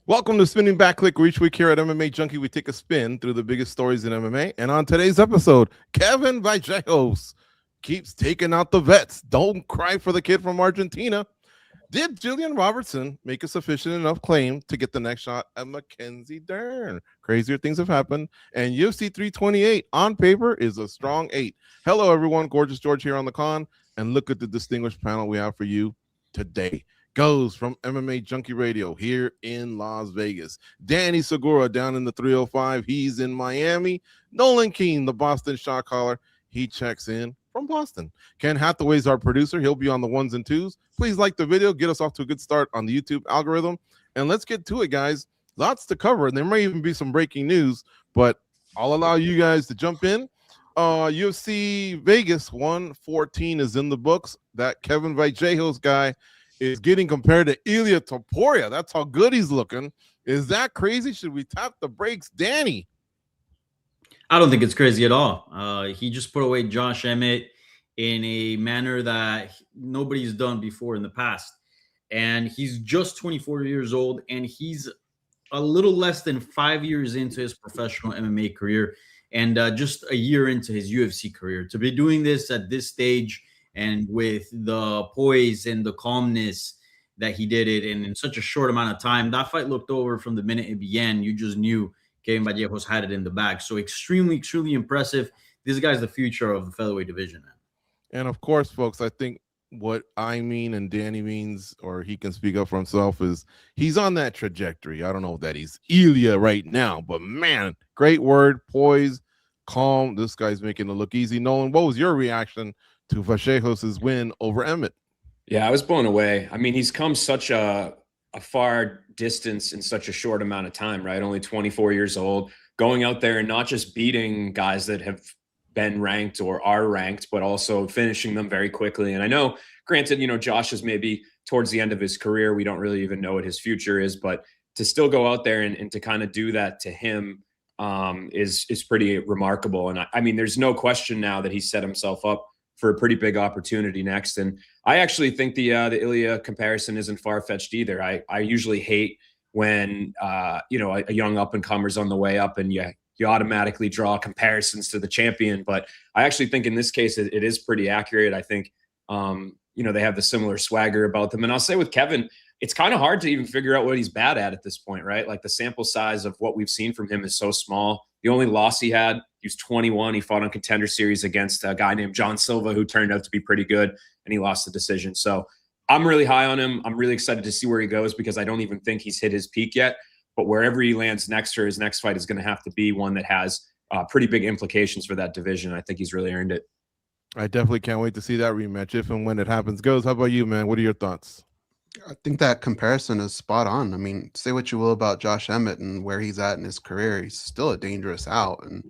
Welcome to Spinning Back Clique, where each week here at MMA Junkie, we take a spin through the biggest stories in MMA. And on today's episode, Kevin Vallejos keeps taking out the vets. Don't cry for the kid from Argentina. Did Jillian Robertson make a sufficient enough claim to get the next shot at Mackenzie Dern? Crazier things have happened. And UFC 328 on paper is a strong 8. Hello, everyone. Gorgeous George here on the con. And look at the distinguished panel we have for you today. Goes from MMA Junkie Radio here in Las Vegas. Danny Segura down in the 305. He's in Miami. Nolan Keene, the Boston shot caller. He checks in from Boston. Ken Hathaway's our producer. He'll be on the ones and twos. Please like the video. Get us off to a good start on the YouTube algorithm. And let's get to it, guys. Lots to cover. And there may even be some breaking news, but I'll allow you guys to jump in. UFC Vegas 114 is in the books. That Kevin Vallejos guy is getting compared to Ilia Topuria. That's how good he's looking. Is that crazy? Should we tap the brakes, Danny? I don't think it's crazy at all. He just put away Josh Emmett in a manner that nobody's done before in the past. And he's just 24 years old, and he's a little less than 5 years into his professional MMA career and just a year into his UFC career. To be doing this at this stage and with the poise and the calmness that he did it in such a short amount of time, that fight looked over from the minute it began. You just knew Kevin Vallejos had it in the bag. So extremely, extremely impressive. This guy's the future of the featherweight division, man. And of course, folks, I think what I mean and Danny means, or he can speak up for himself, is he's on that trajectory. I don't know that he's Ilya right now, but man, great word, poise, calm. This guy's making it look easy. Nolan, what was your reaction to Vallejos' win over Emmett? Yeah, I was blown away. I mean, he's come such a far distance in such a short amount of time, right? Only 24 years old, going out there and not just beating guys that have been ranked or are ranked, but also finishing them very quickly. And I know, granted, Josh is maybe towards the end of his career. We don't really even know what his future is, but to still go out there and to kind of do that to him is pretty remarkable. And I mean, there's no question now that he set himself up for a pretty big opportunity next. And I actually think the Ilya comparison isn't far-fetched either. I usually hate when a young up-and-comer's on the way up and you automatically draw comparisons to the champion. But I actually think in this case it is pretty accurate. I think they have the similar swagger about them. And I'll say with Kevin, it's kind of hard to even figure out what he's bad at this point, right? Like the sample size of what we've seen from him is so small. The only loss he had, he was 21. He fought on Contender Series against a guy named John Silva, who turned out to be pretty good, and he lost the decision. So I'm really high on him. I'm really excited to see where he goes because I don't even think he's hit his peak yet. But wherever he lands next for his next fight is going to have to be one that has pretty big implications for that division. I think he's really earned it. I definitely can't wait to see that rematch if and when it happens. Goes, how about you, man? What are your thoughts? I think that comparison is spot on. I mean, say what you will about Josh Emmett and where he's at in his career, he's still a dangerous out, and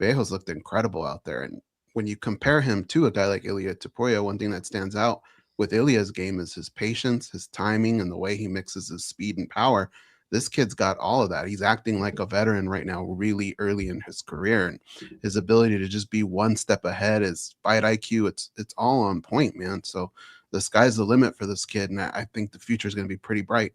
Vallejos looked incredible out there. And when you compare him to a guy like Ilia Topuria, one thing that stands out with Ilya's game is his patience, his timing, and the way he mixes his speed and power. This kid's got all of that. He's acting like a veteran right now, really early in his career, and his ability to just be one step ahead, his fight IQ, it's all on point, man. So the sky's the limit for this kid, and I think the future is going to be pretty bright.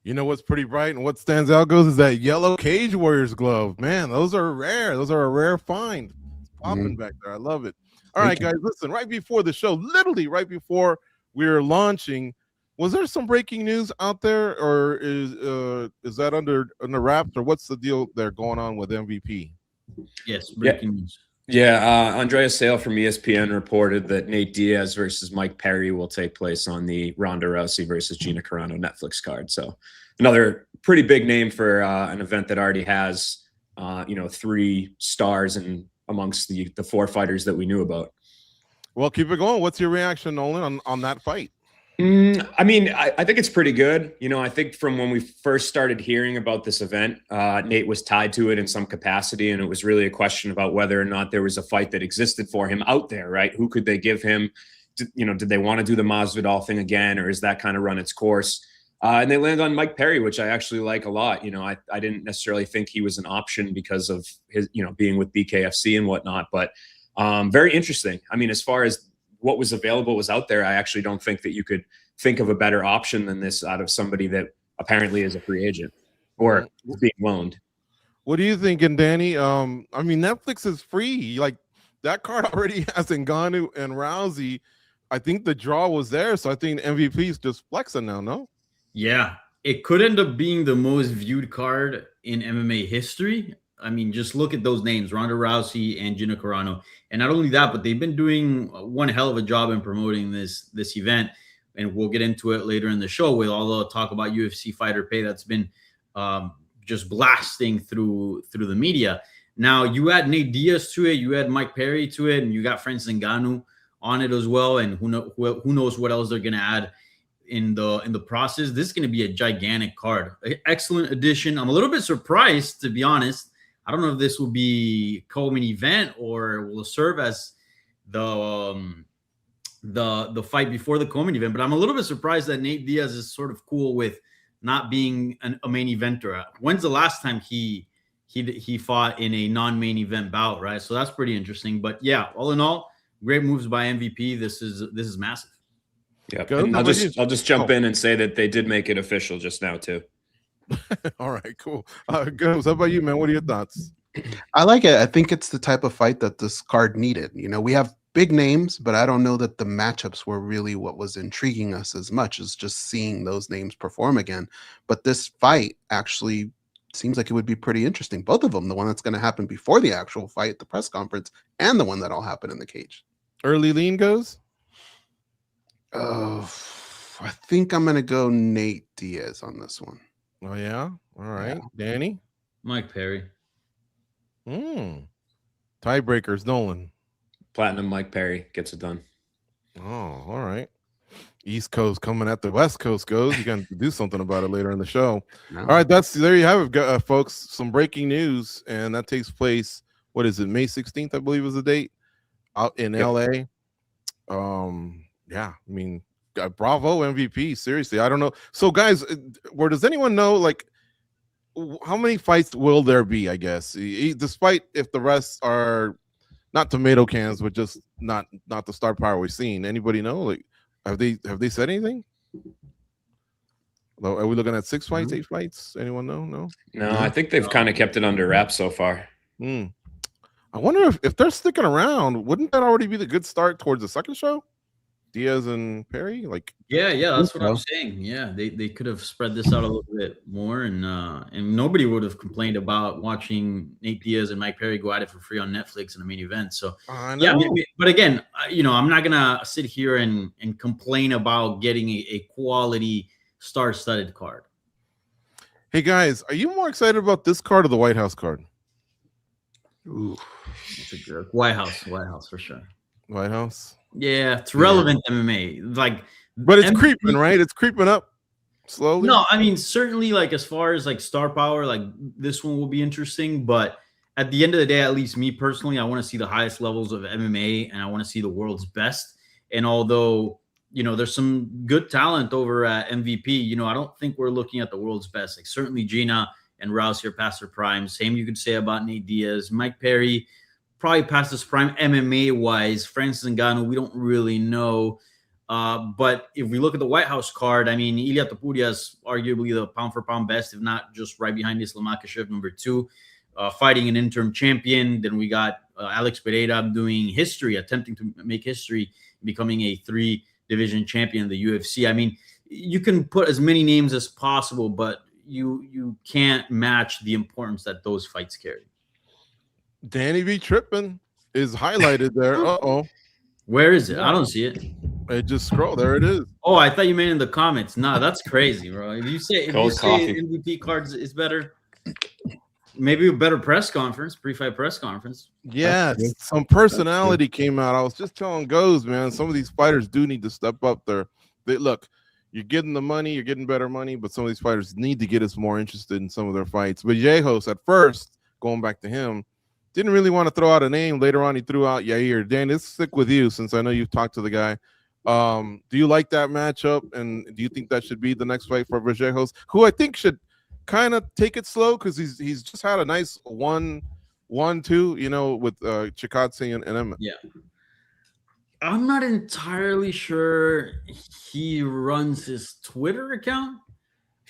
You know what's pretty bright and what stands out, Goes, is that yellow Cage Warriors glove. Man, those are rare. Those are a rare find. It's popping back there. I love it. All right, guys, listen, right before the show, literally right before we were launching, was there some breaking news out there, or is that under wraps, or what's the deal there going on with MVP? Yes, breaking news. Yeah, Andrea Sale from ESPN reported that Nate Diaz versus Mike Perry will take place on the Ronda Rousey versus Gina Carano Netflix card. So another pretty big name for an event that already has, 3 stars and amongst the 4 fighters that we knew about. Well, keep it going. What's your reaction, Nolan, on that fight? I mean, I think it's pretty good. I think from when we first started hearing about this event, Nate was tied to it in some capacity, and it was really a question about whether or not there was a fight that existed for him out there, right? Who could they give him? Did they want to do the Masvidal thing again, or is that kind of run its course? And they landed on Mike Perry, which I actually like a lot. I didn't necessarily think he was an option because of his, being with BKFC and whatnot, but very interesting. I mean, as far as what was available was out there, I actually don't think that you could think of a better option than this out of somebody that apparently is a free agent or is being loaned. What do you think, and Danny? I mean, Netflix is free. Like that card already has Ngannou and Rousey. I think the draw was there, so I think MVP is just flexing now. No. Yeah, it could end up being the most viewed card in MMA history. I mean, just look at those names: Ronda Rousey and Gina Carano. And not only that, but they've been doing one hell of a job in promoting this event. And we'll get into it later in the show with all the talk about UFC fighter pay that's been just blasting through the media. Now you add Nate Diaz to it, you add Mike Perry to it, and you got Francis Ngannou on it as well. And who knows what else they're gonna add in the process. This is gonna be a gigantic card. Excellent addition. I'm a little bit surprised, to be honest. I don't know if this will be co-main event or will serve as the fight before the co-main event, but I'm a little bit surprised that Nate Diaz is sort of cool with not being a main eventer. When's the last time he fought in a non-main event bout, right? So that's pretty interesting. But yeah, all in all, great moves by MVP. This is massive. Yeah, I'll just jump in and say that they did make it official just now too. All right, cool. Goes. How about you, man? What are your thoughts? I like it. I think it's the type of fight that this card needed. You know, we have big names, but I don't know that the matchups were really what was intriguing us as much as just seeing those names perform again. But this fight actually seems like it would be pretty interesting. Both of them, the one that's going to happen before the actual fight, the press conference, and the one that'll happen in the cage. Early lean goes? Oh, I think I'm going to go Nate Diaz on this one. Oh, yeah? All right. Yeah. Danny? Mike Perry. Tiebreakers, Nolan. Platinum Mike Perry gets it done. Oh, all right. East Coast coming at the West Coast goes. You got to do something about it later in the show. No. All right, there you have it, folks. Some breaking news, and that takes place. What is it? May 16th, I believe, is the date out in LA. Yeah, I mean, bravo MVP. Seriously, I don't know. So, guys, does anyone know like how many fights will there be? I guess, despite if the rest are not tomato cans, but just not the star power we've seen. Anybody know? Like, have they said anything? Are we looking at 6 fights, 8 fights? Anyone know? No, I think they've kind of kept it under wraps so far. I wonder if they're sticking around. Wouldn't that already be the good start towards the second show? Diaz and Perry, like yeah, that's what I'm saying. Yeah, they could have spread this out a little bit more, and nobody would have complained about watching Nate Diaz and Mike Perry go at it for free on Netflix in the main event. So yeah, but again, I'm not gonna sit here and complain about getting a quality star-studded card. Hey guys, are you more excited about this card or the White House card? Ooh, that's a good White House for sure. White House. Yeah, it's relevant MMA. Like, but it's creeping, right? It's creeping up slowly. No, I mean, certainly, like as far as like star power, like this one will be interesting. But at the end of the day, at least me personally, I want to see the highest levels of MMA, and I want to see the world's best. And although there's some good talent over at MVP, I don't think we're looking at the world's best. Like certainly Gina and Rousey are past their prime. Same you could say about Nate Diaz, Mike Perry. Probably past his prime MMA-wise. Francis Ngannou, we don't really know. But if we look at the White House card, I mean, Ilia Topuria is arguably the pound-for-pound best, if not just right behind Islam Makhachev, number 2, fighting an interim champion. Then we got Alex Pereira doing history, attempting to make history, becoming a 3-division champion in the UFC. I mean, you can put as many names as possible, but you can't match the importance that those fights carry. Danny V. Trippin is highlighted there. Where is it? I don't see it. Hey, just scroll. There it is. Oh, I thought you meant in the comments. Nah, that's crazy, bro. If you say MVP cards is better, maybe a better press conference, pre-fight press conference. Yeah, some personality came out. I was just telling Goes, man, some of these fighters do need to step up there. Look, you're getting the money, you're getting better money, but some of these fighters need to get us more interested in some of their fights. But Vallejos, at first, going back to him, didn't really want to throw out a name. Later on, he threw out Yair. Dan, let's stick with you since I know you've talked to the guy. Do you like that matchup? And do you think that should be the next fight for Vallejos, who I think should kind of take it slow because he's just had a nice 1-2, with Chikadze and Emmett. Yeah. I'm not entirely sure he runs his Twitter account.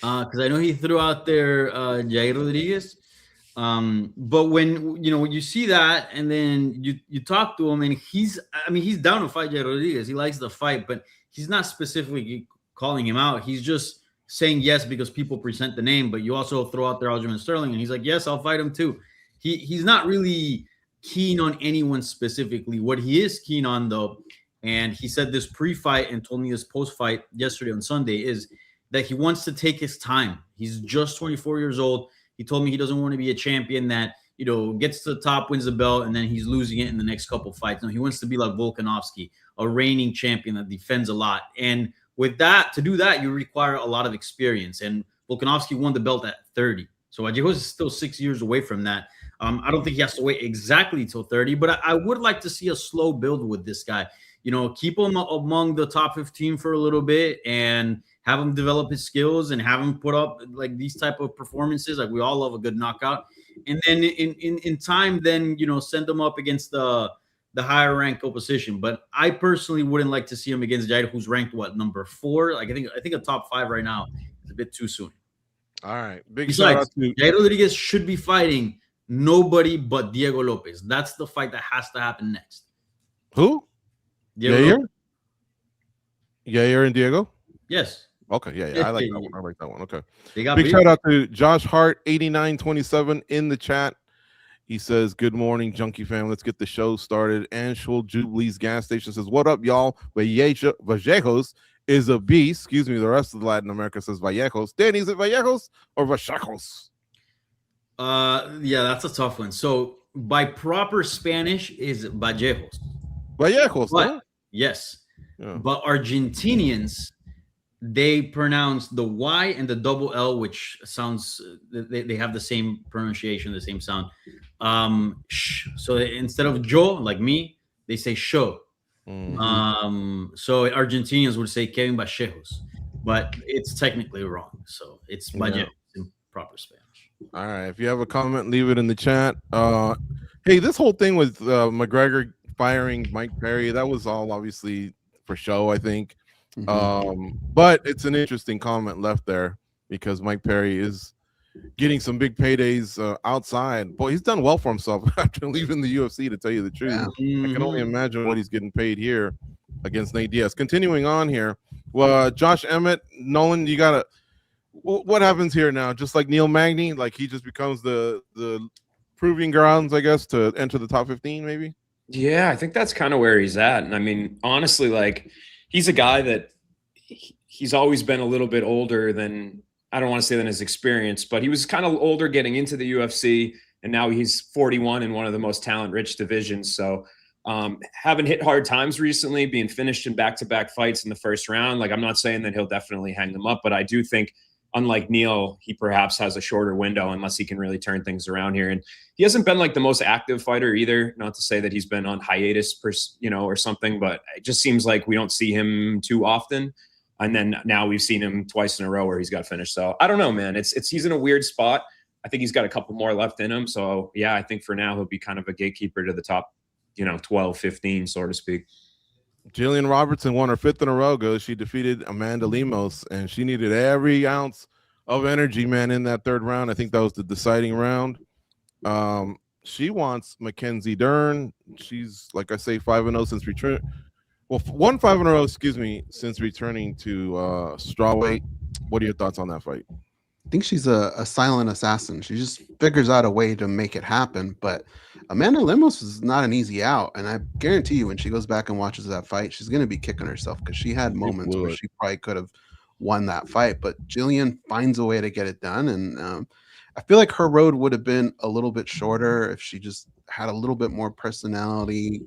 because I know he threw out there Jair Rodriguez. But when you see that, and then you talk to him, and he's down to fight Jair Rodriguez. He likes the fight, but he's not specifically calling him out. He's just saying yes because people present the name. But you also throw out there Aljamain Sterling, and he's like, yes, I'll fight him too. He's not really keen on anyone specifically. What he is keen on, though, and he said this pre-fight and told me this post-fight yesterday on Sunday, is that he wants to take his time. He's just 24 years old. He told me he doesn't want to be a champion that, gets to the top, wins the belt, and then he's losing it in the next couple fights. No, he wants to be like Volkanovski, a reigning champion that defends a lot. And with that, to do that, you require a lot of experience. And Volkanovski won the belt at 30. So Vallejos is still 6 years away from that. I don't think he has to wait exactly till 30, but I would like to see a slow build with this guy. Keep him among the top 15 for a little bit and have him develop his skills and have him put up like these type of performances. Like, we all love a good knockout. And then in time, then, send him up against the higher ranked opposition. But I personally wouldn't like to see him against Jair, who's ranked number 4. Like, I think a top 5 right now is a bit too soon. All right. Big Besides, shout out to Jair Rodriguez should be fighting nobody but Diego Lopez. That's the fight that has to happen next. who? Diego Yair? Yair and Diego? Yes. Okay, yeah. I like that one. I like that one. Okay. They got Big beat. shout out to Josh Hart, 8927 in the chat. He says, good morning, Junkie fam. Let's get the show started. Anshul Jubilee's gas station says, what up, y'all? Vallejos is a beast. Excuse me, the rest of Latin America says Vallejos. Danny, is it Vallejos or Vallejos? Yeah, that's a tough one. So by proper Spanish is Vallejos. Vallejos, But, huh? yes. Yeah. But Argentinians, they pronounce the Y and the double L, which sounds, they have the same pronunciation, the same sound. So instead of yo, like me, they say sho. Mhm. So Argentinians would say Kevin Vallejos, but it's technically wrong. So it's Vallejos in proper Spanish. All right. If you have a comment, leave it in the chat. Hey, this whole thing with McGregor firing Mike Perry, that was all obviously for show, I think. But it's an interesting comment left there because Mike Perry is getting some big paydays outside. Boy, he's done well for himself after leaving the UFC, to tell you the truth. I can only imagine what he's getting paid here against Nate Diaz. Continuing on here, well, Josh Emmett, Nolan, you gotta. What happens here now? Just like Neil Magny, like he just becomes the proving grounds, I guess, to enter the top 15, maybe. Yeah, I think that's kind of where he's at. And I mean, honestly, like he's a guy that he's always been a little bit older than, I don't want to say than his experience, but he was kind of older getting into the UFC, and now he's 41 in one of the most talent-rich divisions. So having hit hard times recently, being finished in back-to-back fights in the first round. Like, I'm not saying that he'll definitely hang them up, but I do think, unlike Neil, he perhaps has a shorter window unless he can really turn things around here. And he hasn't been like the most active fighter either. Not to say that he's been on hiatus, or something, but it just seems like we don't see him too often. And then now we've seen him twice in a row where he's got finished. So I don't know, man. He's in a weird spot. I think he's got a couple more left in him. So yeah, I think for now he'll be kind of a gatekeeper to the top, 12, 15, so to speak. Jillian Robertson won her 5th in a row ago. She defeated Amanda Lemos, and she needed every ounce of energy, man, in that 3rd round. I think that was the deciding round. She wants Mackenzie Dern. She's, like I say, 5-0 since return. Well, 5 in a row, since returning to strawweight. What are your thoughts on that fight? I think she's a silent assassin. She just figures out a way to make it happen. But Amanda Lemos is not an easy out. And I guarantee you, when she goes back and watches that fight, she's going to be kicking herself because she had moments where she probably could have won that fight. But Jillian finds a way to get it done. And I feel like her road would have been a little bit shorter if she just had a little bit more personality.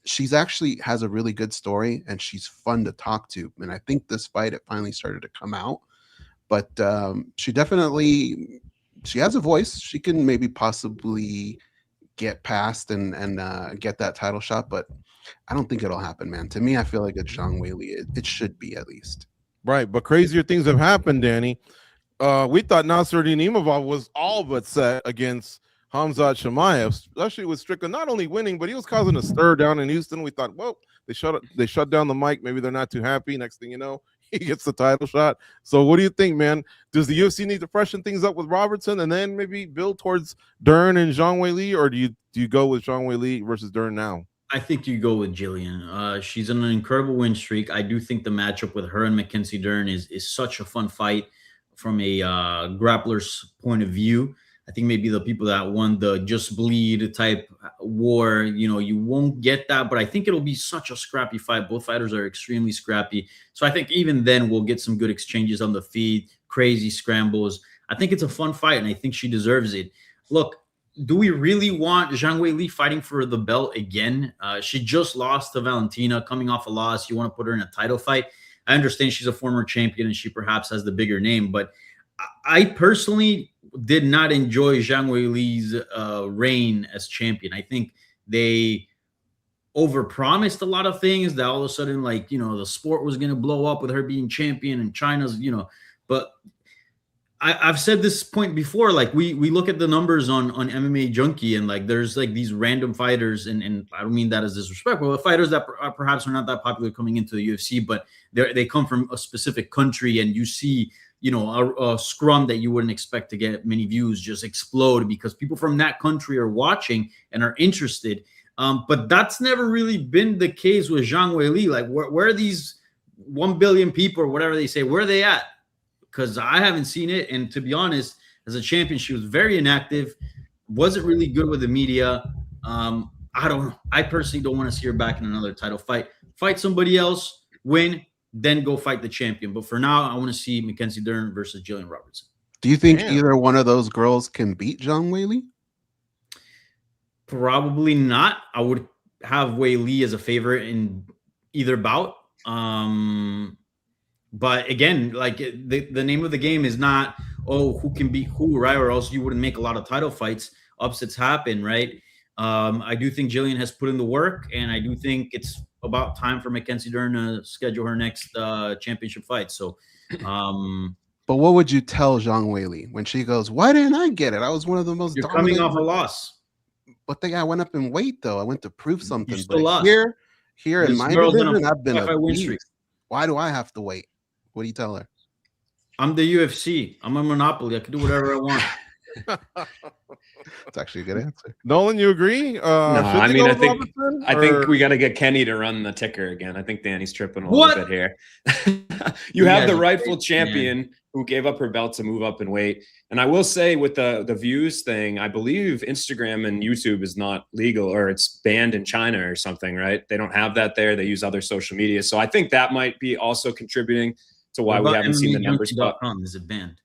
She's actually has a really good story, and she's fun to talk to. And I think this fight, it finally started to come out. But she has a voice. She can maybe possibly get past and get that title shot, but I don't think it'll happen, man. To me, I feel like it's Zhang Weili. It should be, at least. Right, but crazier things have happened, Danny. We thought Nasruddin Imavov was all but set against Khamzat Chimaev, especially with Strickland not only winning, but he was causing a stir down in Houston. We thought, well, they shut down the mic. Maybe they're not too happy. Next thing you know, he gets the title shot. So what do you think, man? Does the UFC need to freshen things up with Robertson and then maybe build towards Dern and Zhang Weili, or do you go with Zhang Weili versus Dern now? I think you go with Jillian. She's on an incredible win streak. I do think the matchup with her and Mackenzie Dern is such a fun fight from a grappler's point of view. I think maybe the people that won the just bleed type war, you won't get that, but I think it'll be such a scrappy fight. Both fighters are extremely scrappy. So I think even then we'll get some good exchanges on the feed, crazy scrambles. I think it's a fun fight, and I think she deserves it. Look, do we really want Zhang Weili fighting for the belt again? She just lost to Valentina, coming off a loss. You want to put her in a title fight? I understand she's a former champion and she perhaps has the bigger name, but I personally did not enjoy Zhang Weili's reign as champion. I think they overpromised a lot of things that all of a sudden, the sport was going to blow up with her being champion and China's, but I've said this point before, we look at the numbers on MMA Junkie, and there's these random fighters, and I don't mean that as disrespectful, but fighters that perhaps are not that popular coming into the UFC, but they come from a specific country, and you see, a scrum that you wouldn't expect to get many views just explode because people from that country are watching and are interested. But that's never really been the case with Zhang Weili. Where are these 1 billion people or whatever they say? Where are they at? Because I haven't seen it. And to be honest, as a champion, she was very inactive, wasn't really good with the media. I don't know. I personally don't want to see her back in another title fight. Fight somebody else, win, then go fight the champion. But for now, I want to see Mackenzie Dern versus Jillian Robertson. Do you think either one of those girls can beat Zhang Weili? Probably not. I would have Weili as a favorite in either bout. But again, the name of the game is not, who can beat who, right? Or else you wouldn't make a lot of title fights. Upsets happen, right? I do think Jillian has put in the work, and I do think it's about time for Mackenzie Dern to schedule her next championship fight. So, but what would you tell Zhang Weili when she goes, "Why didn't I get it? I was one of the most you're coming off a loss." But I went up in weight, though. I went to prove something. You still lost. Here in my division, I've been a beast. Why do I have to wait? What do you tell her? I'm the UFC. I'm a monopoly. I can do whatever I want. That's actually a good answer. Nolan, you agree? No, I mean, I think we got to get Kenny to run the ticker again. I think Danny's tripping a little bit here. You have the rightful champion who gave up her belt to move up in weight. And I will say with the views thing, I believe Instagram and YouTube is not legal, or it's banned in China or something, right? They don't have that there. They use other social media. So I think that might be also contributing to why we haven't seen the numbers. Is it banned?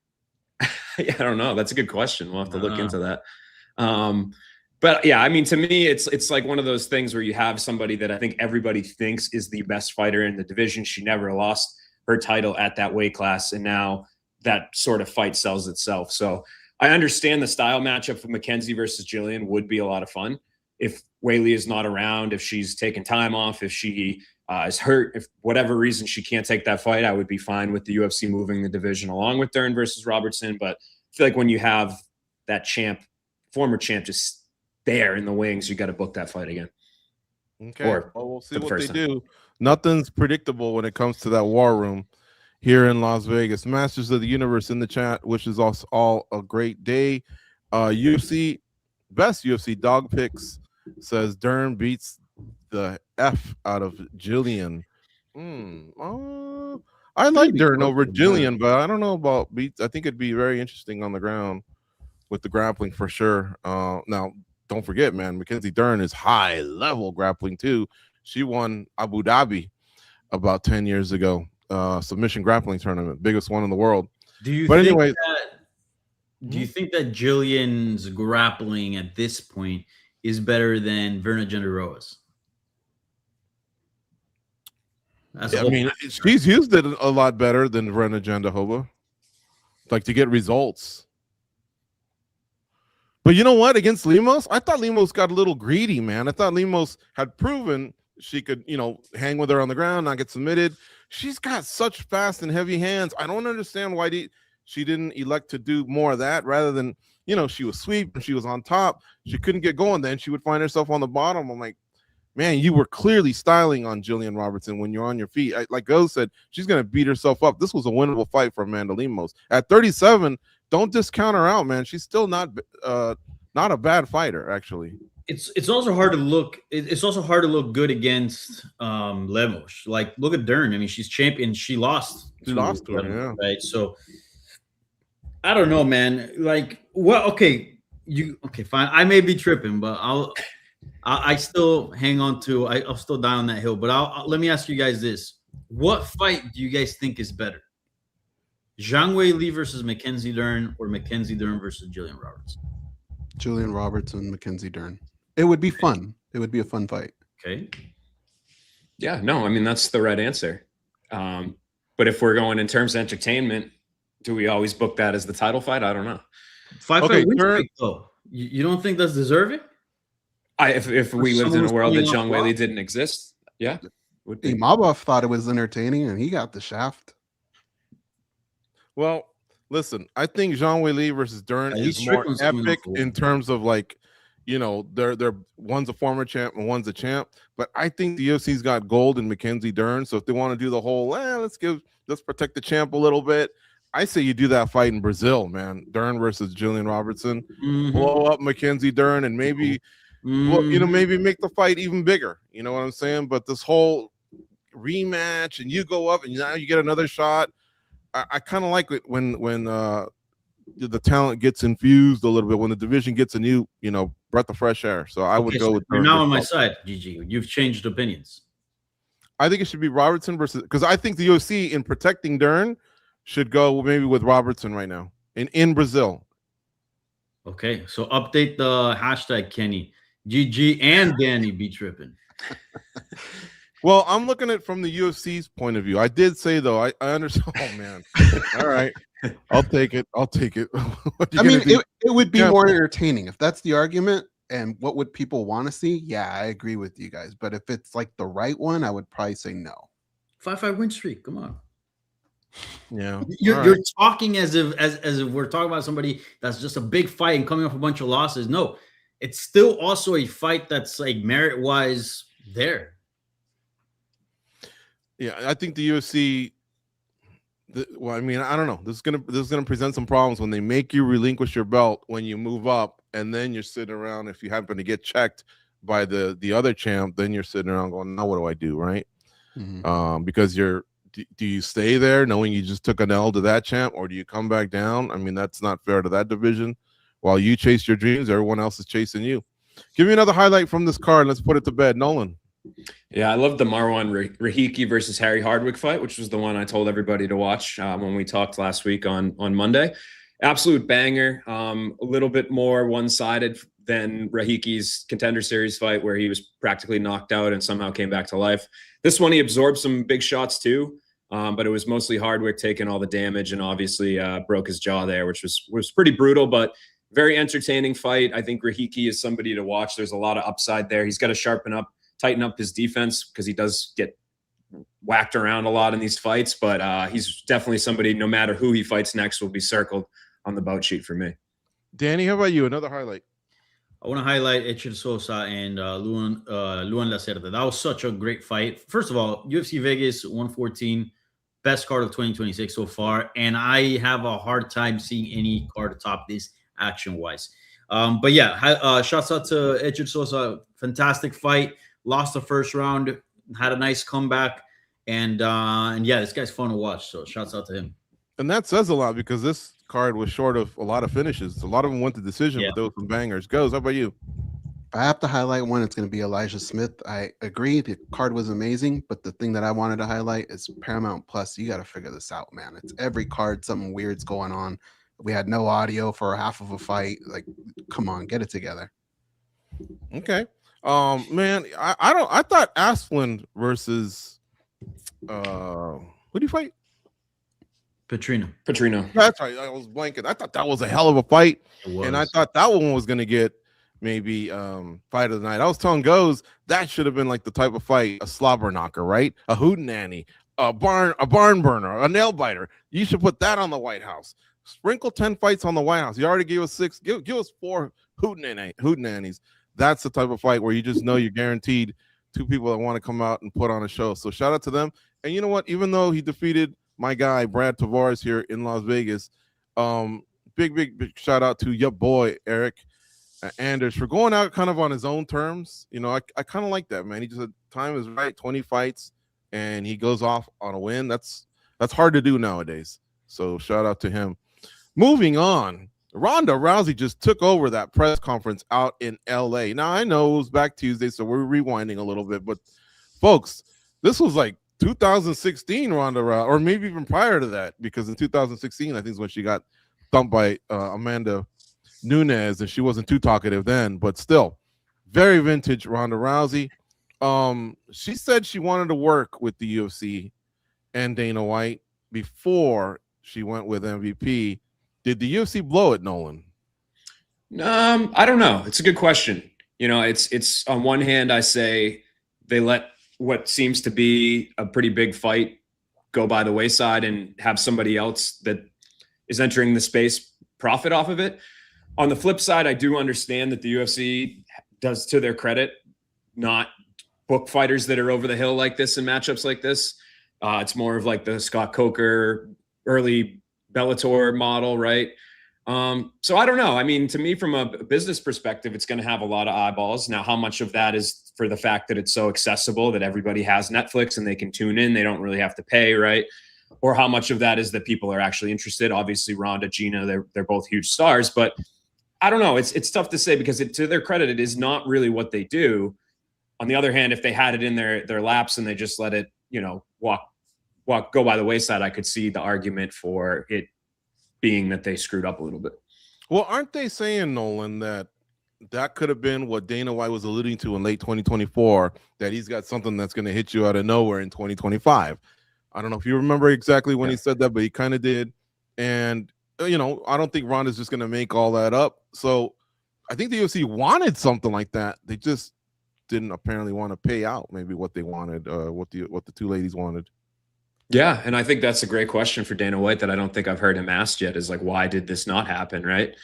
Yeah, I don't know. That's a good question. We'll have to look into that. But yeah, I mean, to me, it's like one of those things where you have somebody that I think everybody thinks is the best fighter in the division. She never lost her title at that weight class, and now that sort of fight sells itself. So I understand the style matchup for Mackenzie versus Jillian would be a lot of fun. If Weili is not around, if she's taking time off, if she is hurt, if whatever reason she can't take that fight, I would be fine with the UFC moving the division along with Dern versus Robertson. But I feel like when you have that former champ, just there in the wings, you got to book that fight again. Okay, well, we'll see what they do. Nothing's predictable when it comes to that war room here in Las Vegas. Masters of the Universe in the chat wishes us all a great day. UFC best UFC dog picks says Dern beats the F out of Jillian. I like Dern over Jillian, but I don't know about beats. I think it'd be very interesting on the ground with the grappling for sure. Now, don't forget, man, Mackenzie Dern is high level grappling too. She won Abu Dhabi about 10 years ago. Submission grappling tournament, biggest one in the world. Do you think that Jillian's grappling at this point is better than Verna Genderova's? I mean, she's used it a lot better than Verna Genderova, to get results. But you know what? Against Lemos, I thought Lemos got a little greedy, man. I thought Lemos had proven she could, hang with her on the ground, not get submitted. She's got such fast and heavy hands. I don't understand why she didn't elect to do more of that rather than, she was sweeping, she was on top. She couldn't get going. Then she would find herself on the bottom. I'm like, man, you were clearly styling on Jillian Robertson when you're on your feet. Like Goz said, she's going to beat herself up. This was a winnable fight for Amanda Lemos. At 37, don't discount her out, man. She's still not a bad fighter, actually. It's also hard to look. It's also hard to look good against Lemos. Like, look at Dern. I mean, she's champion. She lost. She lost to her, yeah. Right. So I don't know, man. Like, well, okay, fine. I may be tripping, but I still hang on to. I'll still die on that hill. But let me ask you guys this: what fight do you guys think is better? Zhang Weili versus Mackenzie Dern, or Mackenzie Dern versus Jillian Robertson? Jillian Robertson, Mackenzie Dern. It would be fun. It would be a fun fight. Okay. Yeah, no, I mean, that's the right answer. But if we're going in terms of entertainment, do we always book that as the title fight? I don't know. Fight win streak, though. You don't think that's deserving? If we lived in a world that Zhang Weili didn't exist, yeah. Imavov thought it was entertaining, and he got the shaft. Well, listen, I think Zhang Weili versus Dern is more epic in terms of, like, you know, they're one's a former champ and one's a champ. But I think the UFC's got gold in Mackenzie Dern. So if they want to do the whole, let's protect the champ a little bit, I say you do that fight in Brazil, man. Dern versus Jillian Robertson, blow up Mackenzie Dern, and maybe, maybe make the fight even bigger. You know what I'm saying? But this whole rematch, and you go up, and now you get another shot. I kind of like it when the talent gets infused a little bit, when the division gets a new, breath of fresh air. So I would go with. You're now on my side, GG. You've changed opinions. I think it should be Robertson versus, because I think the UFC in protecting Dern should go maybe with Robertson right now in Brazil. Okay, so update the hashtag Kenny. GG and Danny be tripping. Well, I'm looking at it from the UFC's point of view. I did say, though, I understand. Oh, man. All right. I'll take it. I mean, it would be more entertaining if that's the argument. And what would people want to see? Yeah, I agree with you guys. But if it's like the right one, I would probably say no. 5-5 win streak. Come on. Yeah. You're talking as if we're talking about somebody that's just a big fight and coming off a bunch of losses. No, it's still also a fight that's like merit-wise there. Yeah, I think the UFC. Well, I mean, I don't know. This is gonna present some problems when they make you relinquish your belt when you move up, and then you're sitting around. If you happen to get checked by the other champ, then you're sitting around going, "Now what do I do?" Right? Mm-hmm. Because do you stay there knowing you just took an L to that champ, or do you come back down? I mean, that's not fair to that division. While you chase your dreams, everyone else is chasing you. Give me another highlight from this card. Let's put it to bed, Nolan. Yeah, I love the Marwan Rahiki versus Harry Hardwick fight, which was the one I told everybody to watch when we talked last week on Monday. Absolute banger. A little bit more one-sided than Rahiki's Contender Series fight, where he was practically knocked out and somehow came back to life. This one, he absorbed some big shots too, but it was mostly Hardwick taking all the damage and obviously broke his jaw there, which was pretty brutal, but very entertaining fight. I think Rahiki is somebody to watch. There's a lot of upside there. He's got to tighten up his defense, because he does get whacked around a lot in these fights, but he's definitely somebody, no matter who he fights next, will be circled on the bout sheet for me. Danny, how about you? Another highlight. I want to highlight Echir Sosa and Luan Lacerda. That was such a great fight. First of all, UFC Vegas 114, best card of 2026 so far, and I have a hard time seeing any card top this action-wise. But yeah, shouts out to Echir Sosa. Fantastic fight. Lost the first round, had a nice comeback, and yeah, this guy's fun to watch. So shouts out to him. And that says a lot, because this card was short of a lot of finishes. A lot of them went to decision, but there were some bangers. Goes, how about you? If I have to highlight one, it's going to be Elijah Smith. I agree, the card was amazing, but the thing that I wanted to highlight is Paramount Plus. You got to figure this out, man. It's every card, something weird's going on. We had no audio for half of a fight. Like, come on, get it together. Okay. Man, I thought Asplund versus who do you fight? Petrino. That's right. I was blanking. I thought that was a hell of a fight, and I thought that one was going to get maybe fight of the night. I was telling Goes that should have been like the type of fight, a slobber knocker, right? A hootenanny, a barn burner, a nail biter. You should put that on the White House. Sprinkle 10 fights on the White House. You already gave us 6. Give us 4 hootenannies. That's the type of fight where you just know you're guaranteed two people that want to come out and put on a show. So shout out to them. And you know what? Even though he defeated my guy Brad Tavares here in Las Vegas, big shout out to your boy Eric Anders for going out kind of on his own terms. You know, I kind of like that, man. He just said time is right, 20 fights, and he goes off on a win. That's hard to do nowadays. So shout out to him. Moving on, Ronda Rousey just took over that press conference out in LA. Now I know it was back Tuesday, so we're rewinding a little bit, but folks, this was like 2016 Ronda Rousey, or maybe even prior to that, because in 2016 I think is when she got thumped by Amanda Nunes, and she wasn't too talkative then, but still very vintage Ronda Rousey. She said she wanted to work with the UFC and Dana White before she went with MVP. Did the UFC blow it, Nolan? I don't know. It's a good question. You know, it's on one hand, I say they let what seems to be a pretty big fight go by the wayside and have somebody else that is entering the space profit off of it. On the flip side, I do understand that the UFC does, to their credit, not book fighters that are over the hill like this in matchups like this. It's more of like the Scott Coker early Bellator model, right? So I don't know. I mean, to me, from a business perspective, it's going to have a lot of eyeballs. Now, how much of that is for the fact that it's so accessible that everybody has Netflix and they can tune in, they don't really have to pay, right? Or how much of that is that people are actually interested? Obviously, Ronda, Gina, they're both huge stars, but I don't know. It's tough to say because to their credit, it is not really what they do. On the other hand, if they had it in their laps and they just let it, you know, go by the wayside, I could see the argument for it being that they screwed up a little bit. Well, aren't they saying, Nolan, that could have been what Dana White was alluding to in late 2024, that he's got something that's going to hit you out of nowhere in 2025? I don't know if you remember exactly when he said that, but he kind of did. And, you know, I don't think Ronda's just going to make all that up. So I think the UFC wanted something like that. They just didn't apparently want to pay out maybe what they wanted, what the two ladies wanted. Yeah, and I think that's a great question for Dana White that I don't think I've heard him asked yet, is like, why did this not happen, right?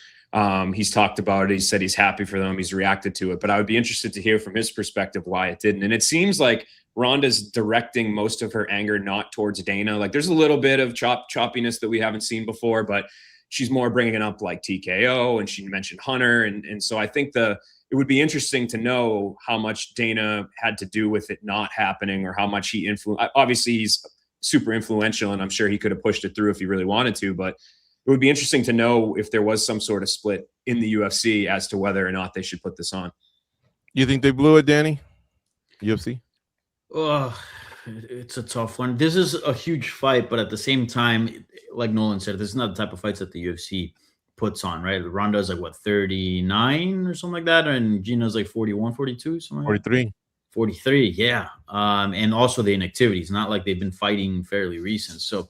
He's talked about it. He said he's happy for them. He's reacted to it. But I would be interested to hear from his perspective why it didn't. And it seems like Ronda's directing most of her anger not towards Dana. Like there's a little bit of choppiness that we haven't seen before, but she's more bringing up like TKO, and she mentioned Hunter. And so I think it would be interesting to know how much Dana had to do with it not happening, or how much he influenced. Obviously, he's super influential, and I'm sure he could have pushed it through if he really wanted to, but it would be interesting to know if there was some sort of split in the UFC as to whether or not they should put this on. You think they blew it, Danny? UFC? It's a tough one. This is a huge fight, but at the same time, like Nolan said, this is not the type of fights that the UFC puts on, right? Ronda's like, what, 39 or something like that? And Gina's like 41, 42, something like 43. 43, yeah. And also the inactivity. It's not like they've been fighting fairly recent. So,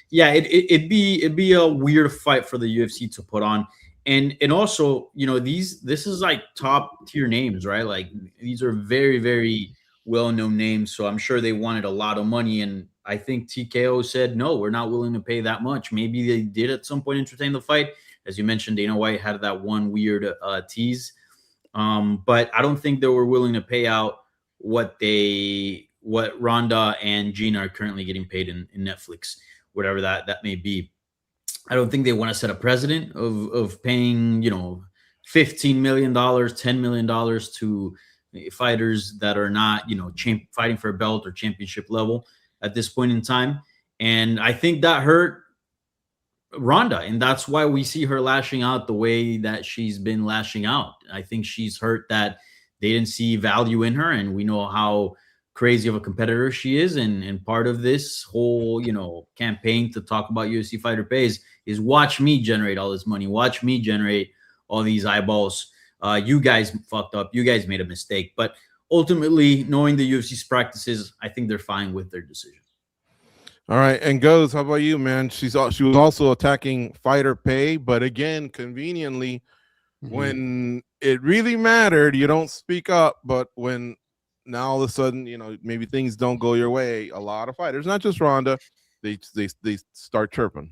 yeah, it'd be a weird fight for the UFC to put on. And also, you know, this is like top tier names, right? Like these are very, very well-known names. So I'm sure they wanted a lot of money. And I think TKO said, no, we're not willing to pay that much. Maybe they did at some point entertain the fight. As you mentioned, Dana White had that one weird tease. But I don't think they were willing to pay out what Ronda and Gina are currently getting paid in Netflix, whatever that may be. I don't think they want to set a precedent of paying, you know, $15 million, $10 million to fighters that are not, you know, fighting for a belt or championship level at this point in time. And I think that hurt Ronda, and that's why we see her lashing out the way that she's been lashing out. I think she's hurt that they didn't see value in her, and we know how crazy of a competitor she is. And part of this whole, you know, campaign to talk about UFC fighter pays is watch me generate all this money, watch me generate all these eyeballs. You guys fucked up, you guys made a mistake. But ultimately, knowing the UFC's practices, I think they're fine with their decision. All right, and Goes, how about you, man? She was also attacking fighter pay, but again, conveniently, when it really mattered, you don't speak up. But when now all of a sudden, you know, maybe things don't go your way, a lot of fighters, not just Ronda, they start chirping.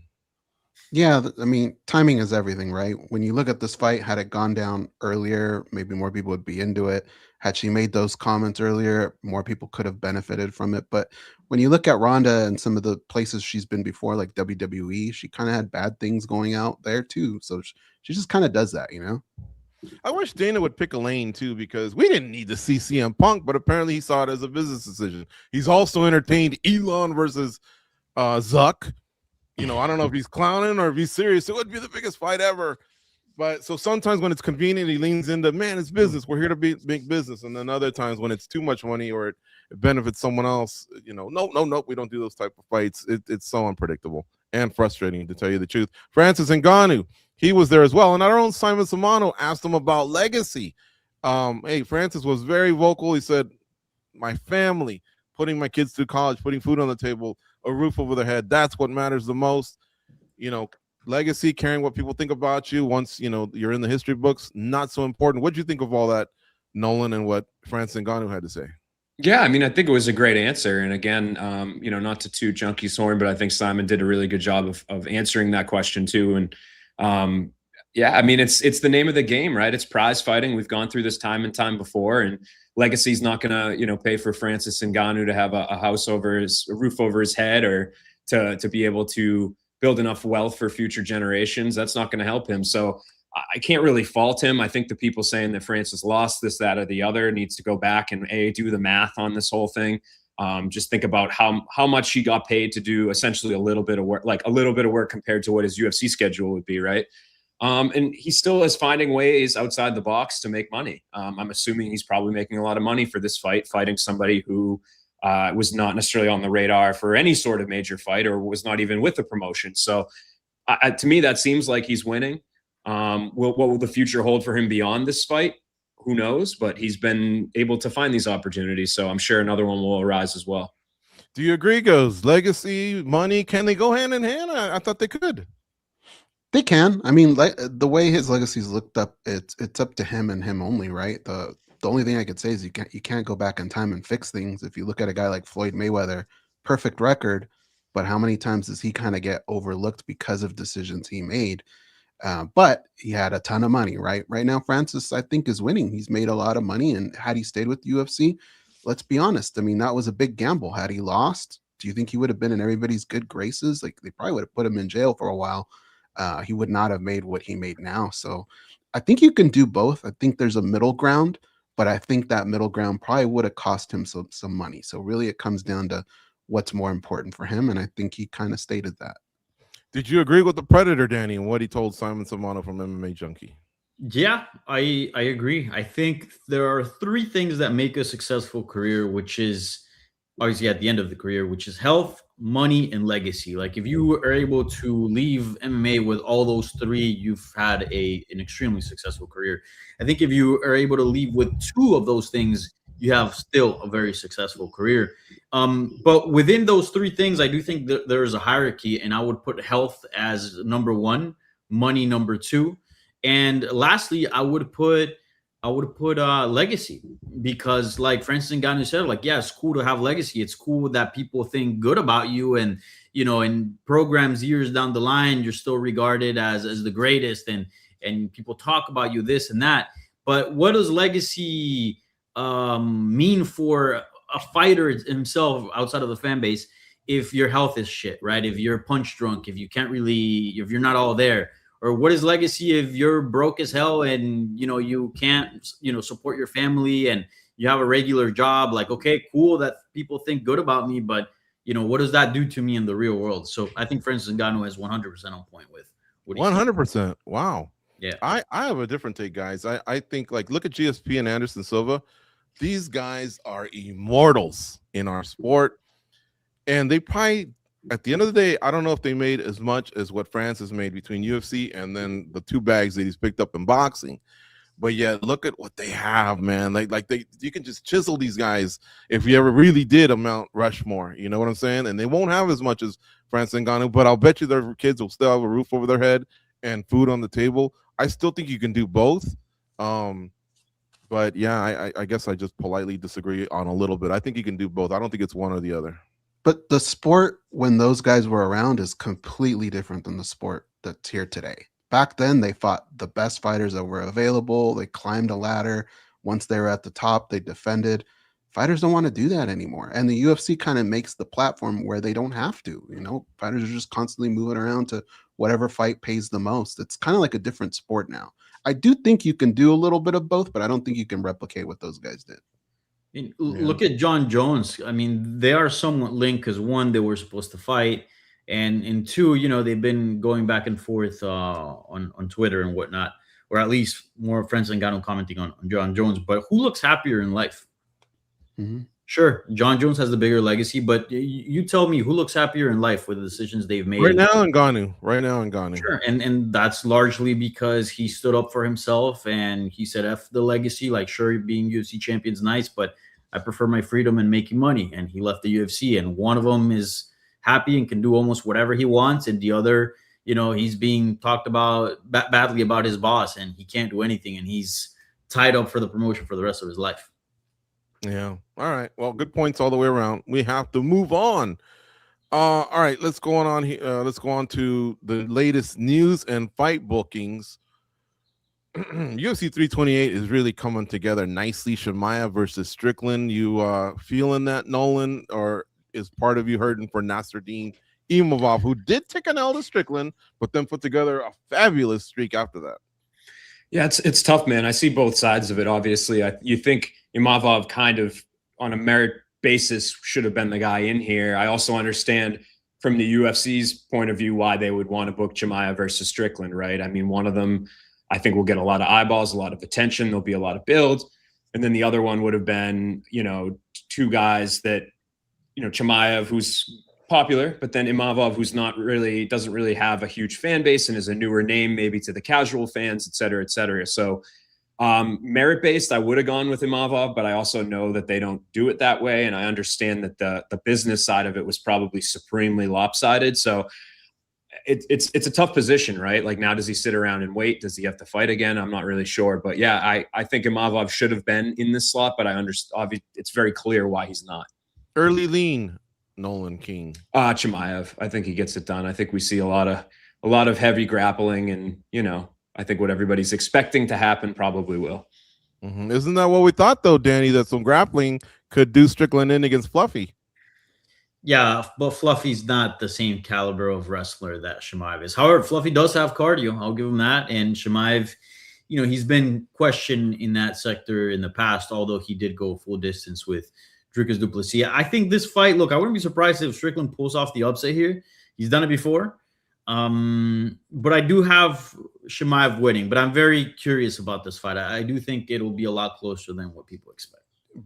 Yeah, I mean, timing is everything, right? When you look at this fight, had it gone down earlier, maybe more people would be into it. Had she made those comments earlier, more people could have benefited from it. But when you look at Ronda and some of the places she's been before, like WWE, she kind of had bad things going out there too. So she just kind of does that, you know? I wish Dana would pick a lane too, because we didn't need to see CM Punk, but apparently he saw it as a business decision. He's also entertained Elon versus Zuck. You know, I don't know if he's clowning or if he's serious. It would be the biggest fight ever. But so sometimes when it's convenient, he leans into, man, it's business. We're here to make business. And then other times when it's too much money or it benefits someone else, you know, nope, we don't do those type of fights. It's so unpredictable and frustrating, to tell you the truth. Francis Ngannou, he was there as well. And our own Simon Simano asked him about legacy. Hey, Francis was very vocal. He said, my family, putting my kids through college, putting food on the table, a roof over their head, that's what matters the most. You know, legacy, caring what people think about you once, you know, you're in the history books, not so important. What do you think of all that, Nolan, and what Francis Ngannou had to say? Yeah, I mean, I think it was a great answer. And again, you know, not to toot Junkie's horn, but I think Simon did a really good job of answering that question too. And yeah, I mean, it's the name of the game, right? It's prize fighting. We've gone through this time and time before, and legacy's not going to, you know, pay for Francis Ngannou to have a house over a roof over his head, or to be able to build enough wealth for future generations. That's not going to help him. So I can't really fault him. I think the people saying that Francis lost this, that, or the other needs to go back and do the math on this whole thing. Just think about how much he got paid to do essentially a little bit of work, like a little bit of work compared to what his UFC schedule would be, right? And he still is finding ways outside the box to make money. I'm assuming he's probably making a lot of money for this fight, fighting somebody who was not necessarily on the radar for any sort of major fight, or was not even with the promotion. So to me, that seems like he's winning. What will the future hold for him beyond this fight? Who knows? But he's been able to find these opportunities. So I'm sure another one will arise as well. Do you agree, Goes? Legacy, money, can they go hand in hand? I thought they could. They can. I mean, the way his legacy's looked up, it's up to him and him only, right? The only thing I could say is you can't go back in time and fix things. If you look at a guy like Floyd Mayweather, perfect record, but how many times does he kind of get overlooked because of decisions he made? But he had a ton of money, right? Right now, Francis, I think, is winning. He's made a lot of money, and had he stayed with UFC, let's be honest, I mean, that was a big gamble. Had he lost, do you think he would have been in everybody's good graces? Like, they probably would have put him in jail for a while. He would not have made what he made now. So I think you can do both. I think there's a middle ground, but I think that middle ground probably would have cost him some money. So really it comes down to what's more important for him. And I think he kind of stated that. Did you agree with the Predator, Danny, and what he told Simon Simano from MMA Junkie? Yeah, I agree. I think there are three things that make a successful career, which is obviously at the end of the career, which is health, money, and legacy. Like, if you are able to leave MMA with all those three, you've had an extremely successful career. I think if you are able to leave with two of those things, you have still a very successful career. But within those three things, I do think that there is a hierarchy, and I would put health as number one, money number two, and lastly, I would put legacy, because, like Francis Ngannou said, like, yeah, it's cool to have legacy. It's cool that people think good about you, and, you know, in programs years down the line, you're still regarded as the greatest, and people talk about you, this and that. But what does legacy mean for a fighter himself outside of the fan base if your health is shit, right? If you're punch drunk, if you're not all there? Or what is legacy if you're broke as hell and, you know, you can't, you know, support your family and you have a regular job? Like, okay, cool that people think good about me, but, you know, what does that do to me in the real world? So I think Francis Ngannou is 100% on point with what 100%. Wow. Yeah. I have a different take, guys. I think, like, look at GSP and Anderson Silva. These guys are immortals in our sport. And they probably, at the end of the day, I don't know if they made as much as what Francis made between UFC and then the two bags that he's picked up in boxing. But yeah, look at what they have, man. Like you can just chisel these guys if you ever really did a Mount Rushmore. You know what I'm saying? And they won't have as much as Francis Ngannou, but I'll bet you their kids will still have a roof over their head and food on the table. I still think you can do both. But yeah, I guess I just politely disagree on a little bit. I think you can do both. I don't think it's one or the other. But the sport when those guys were around is completely different than the sport that's here today. Back then, they fought the best fighters that were available. They climbed a ladder. Once they were at the top, they defended. Fighters don't want to do that anymore. And the UFC kind of makes the platform where they don't have to. Fighters are just constantly moving around to whatever fight pays the most. It's kind of like a different sport now. I do think you can do a little bit of both, but I don't think you can replicate what those guys did. Look at John Jones. I mean, they are somewhat linked because one, they were supposed to fight, and two, they've been going back and forth on Twitter and whatnot, or at least more friends than got commenting on John Jones. But who looks happier in life? Mm-hmm. Sure, John Jones has the bigger legacy, but you tell me who looks happier in life with the decisions they've made right now in Ngannou. Sure, and that's largely because he stood up for himself and he said, "F the legacy." Like, sure, being UFC champion's nice, but I prefer my freedom and making money. And he left the UFC, and one of them is happy and can do almost whatever he wants, and the other, he's being talked about badly about his boss, and he can't do anything, and he's tied up for the promotion for the rest of his life. Yeah. All right. Well, good points all the way around. We have to move on. All right. Let's go on here. Let's go on to the latest news and fight bookings. UFC 328 is really coming together nicely. Chimaev versus Strickland. You feeling that, Nolan, or is part of you hurting for Nasruddin Imavov, who did take an L to Strickland, but then put together a fabulous streak after that? Yeah, it's tough, man. I see both sides of it. Obviously, you think Imavov kind of on a merit basis should have been the guy in here. I also understand from the UFC's point of view why they would want to book Chimaev versus Strickland, right? I mean, one of them I think will get a lot of eyeballs, a lot of attention. There'll be a lot of build. And then the other one would have been, two guys that, Chimaev, who's popular, but then Imavov, who's doesn't really have a huge fan base and is a newer name maybe to the casual fans, et cetera, et cetera. So merit-based, I would have gone with Imavov, but I also know that they don't do it that way. And I understand that the business side of it was probably supremely lopsided. So it's a tough position, right? Like, now does he sit around and wait? Does he have to fight again? I'm not really sure. But yeah, I think Imavov should have been in this slot, but I understand it's very clear why he's not. Early lean, Nolan King. Chimaev. I think he gets it done. I think we see a lot of heavy grappling, and I think what everybody's expecting to happen probably will. Mm-hmm. Isn't that what we thought, though, Danny, that some grappling could do Strickland in against Fluffy? Yeah, but Fluffy's not the same caliber of wrestler that Chimaev is. However, Fluffy does have cardio. I'll give him that. And Chimaev, he's been questioned in that sector in the past, although he did go full distance with Dricus du Plessis. I think this fight, look, I wouldn't be surprised if Strickland pulls off the upset here. He's done it before. But I do have Chimaev winning, but I'm very curious about this fight. I do think it'll be a lot closer than what people expect.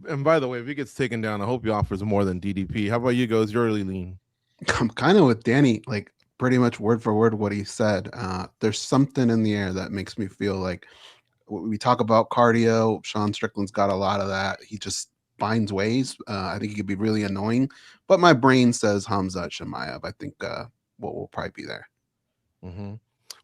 And by the way, if he gets taken down, I hope he offers more than DDP. How about you guys? You're early lean. I'm kind of with Danny, like pretty much word for word what he said. There's something in the air that makes me feel like we talk about cardio. Sean Strickland's got a lot of that. He just finds ways. I think he could be really annoying, but my brain says Khamzat Chimaev. I think what will probably be there. Mm-hmm.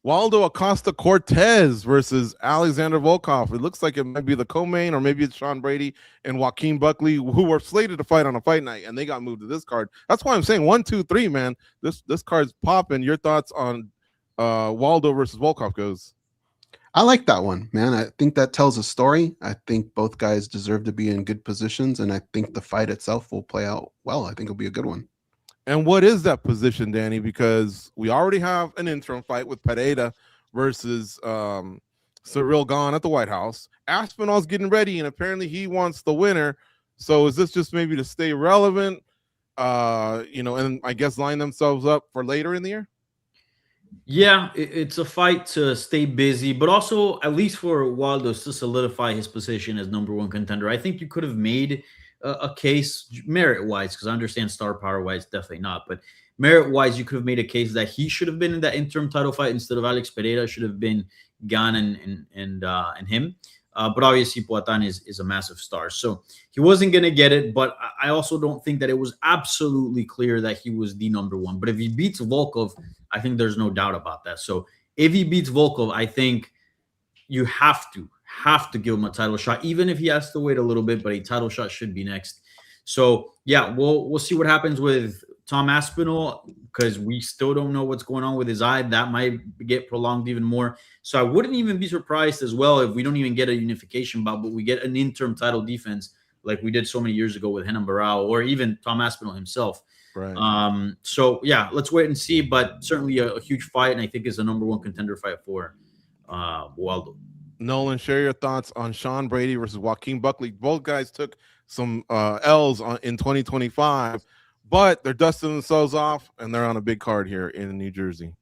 Waldo Acosta Cortez versus Alexander Volkov. It looks like it might be the co-main, or maybe it's Sean Brady and Joaquin Buckley, who were slated to fight on a fight night, and they got moved to this card. That's why I'm saying 1, 2, 3, man. This card's popping. Your thoughts on Waldo versus Volkov goes? I like that one, man. I think that tells a story. I think both guys deserve to be in good positions, and I think the fight itself will play out well. I think it'll be a good one. And what is that position, Danny? Because we already have an interim fight with Pereira versus Cyril Gane at the White House. Aspinall's getting ready, and apparently he wants the winner. So is this just maybe to stay relevant, and I guess line themselves up for later in the year? Yeah, it's a fight to stay busy, but also at least for Waldo to solidify his position as number one contender. I think you could have made a case merit-wise, because I understand star power-wise, definitely not. But merit-wise, you could have made a case that he should have been in that interim title fight instead of Alex Pereira. Should have been Gane and him. But obviously, Poatan is a massive star, so he wasn't going to get it. But I also don't think that it was absolutely clear that he was the number one. But if he beats Volkov, I think there's no doubt about that. So if he beats Volkov, I think you have to give him a title shot, even if he has to wait a little bit. But a title shot should be next. So yeah, we'll see what happens with Tom Aspinall, because we still don't know what's going on with his eye. That might get prolonged even more. So I wouldn't even be surprised as well if we don't even get a unification bout, but we get an interim title defense like we did so many years ago with Renan Barão or even Tom Aspinall himself. Right. So yeah, let's wait and see. But certainly a huge fight, and I think is a #1 contender fight for Waldo. Nolan, share your thoughts on Sean Brady versus Joaquin Buckley. Both guys took some L's in 2025, but they're dusting themselves off, and they're on a big card here in New Jersey.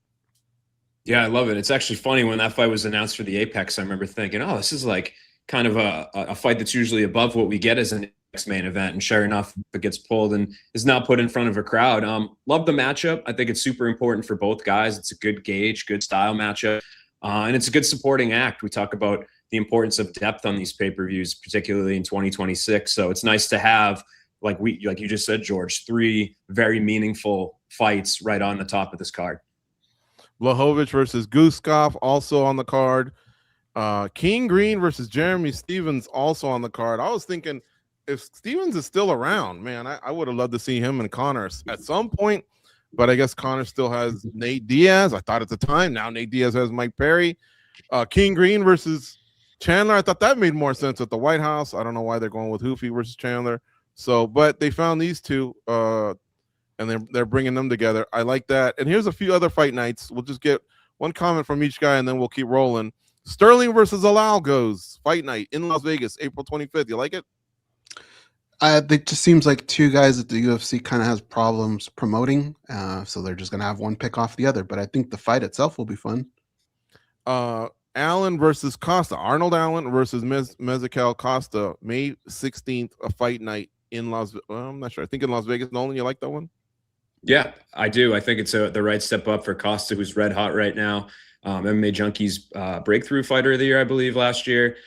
Yeah, I love it. It's actually funny when that fight was announced for the Apex. I remember thinking, oh, this is like kind of a fight that's usually above what we get as an Apex main event. And sure enough, it gets pulled and is now put in front of a crowd. Love the matchup. I think it's super important for both guys. It's a good gauge, good style matchup. And it's a good supporting act. We talk about the importance of depth on these pay-per-views, particularly in 2026. So it's nice to have, like you just said, George, 3 very meaningful fights right on the top of this card. Vallejos versus Guskov also on the card. King Green versus Jeremy Stevens also on the card. I was thinking if Stevens is still around, man, I would have loved to see him and Connor at some point. But I guess Connor still has Nate Diaz. I thought at the time. Now Nate Diaz has Mike Perry. King Green versus Chandler. I thought that made more sense at the White House. I don't know why they're going with Hoofy versus Chandler. So, but they found these two, and they're bringing them together. I like that. And here's a few other fight nights. We'll just get one comment from each guy, and then we'll keep rolling. Sterling versus Alal goes fight night in Las Vegas, April 25th. You like it? It just seems like 2 guys that the UFC kind of has problems promoting, so they're just going to have one pick off the other. But I think the fight itself will be fun. Allen versus Costa. Arnold Allen versus Mezical Costa, May 16th, a fight night in I'm not sure. I think in Las Vegas. Nolan, you like that one? Yeah, I do. I think it's the right step up for Costa, who's red hot right now. MMA Junkie's breakthrough fighter of the year, I believe, last year.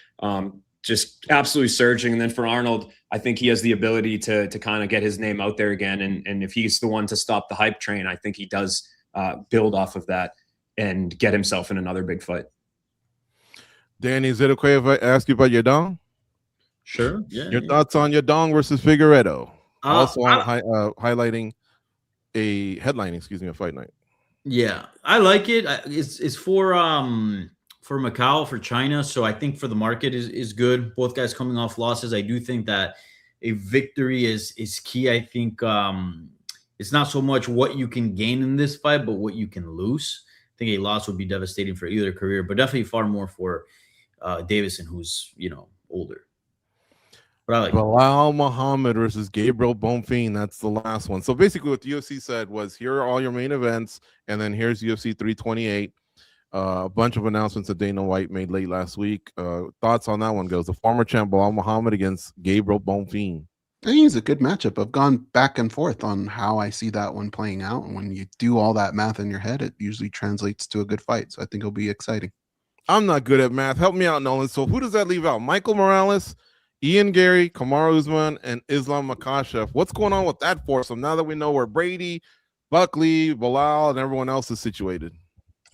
Just absolutely surging. And then for Arnold, I think he has the ability to kind of get his name out there again. And if he's the one to stop the hype train, I think he does build off of that and get himself in another big fight. Danny, is it okay if I ask you about Yadong? Sure. Yeah. Your thoughts on Yadong versus Figueiredo? Also highlighting a fight night. Yeah, I like it. It's for Macau, for China. So I think for the market is good. Both guys coming off losses. I do think that a victory is key. I think it's not so much what you can gain in this fight, but what you can lose. I think a loss would be devastating for either career, but definitely far more for Davison, who's older. But I like Bilal Muhammad versus Gabriel Bonfim. That's the last one. So basically what the UFC said was, here are all your main events, and then here's UFC 328. A bunch of announcements that Dana White made late last week. Thoughts on that one goes. The former champ Bilal Muhammad against Gabriel Bonfim. I think it's a good matchup. I've gone back and forth on how I see that one playing out. And when you do all that math in your head, it usually translates to a good fight. So I think it'll be exciting. I'm not good at math. Help me out, Nolan. So who does that leave out? Michael Morales, Ian Gary, Kamaru Usman, and Islam Makhachev. What's going on with that foursome now that we know where Brady, Buckley, Bilal, and everyone else is situated?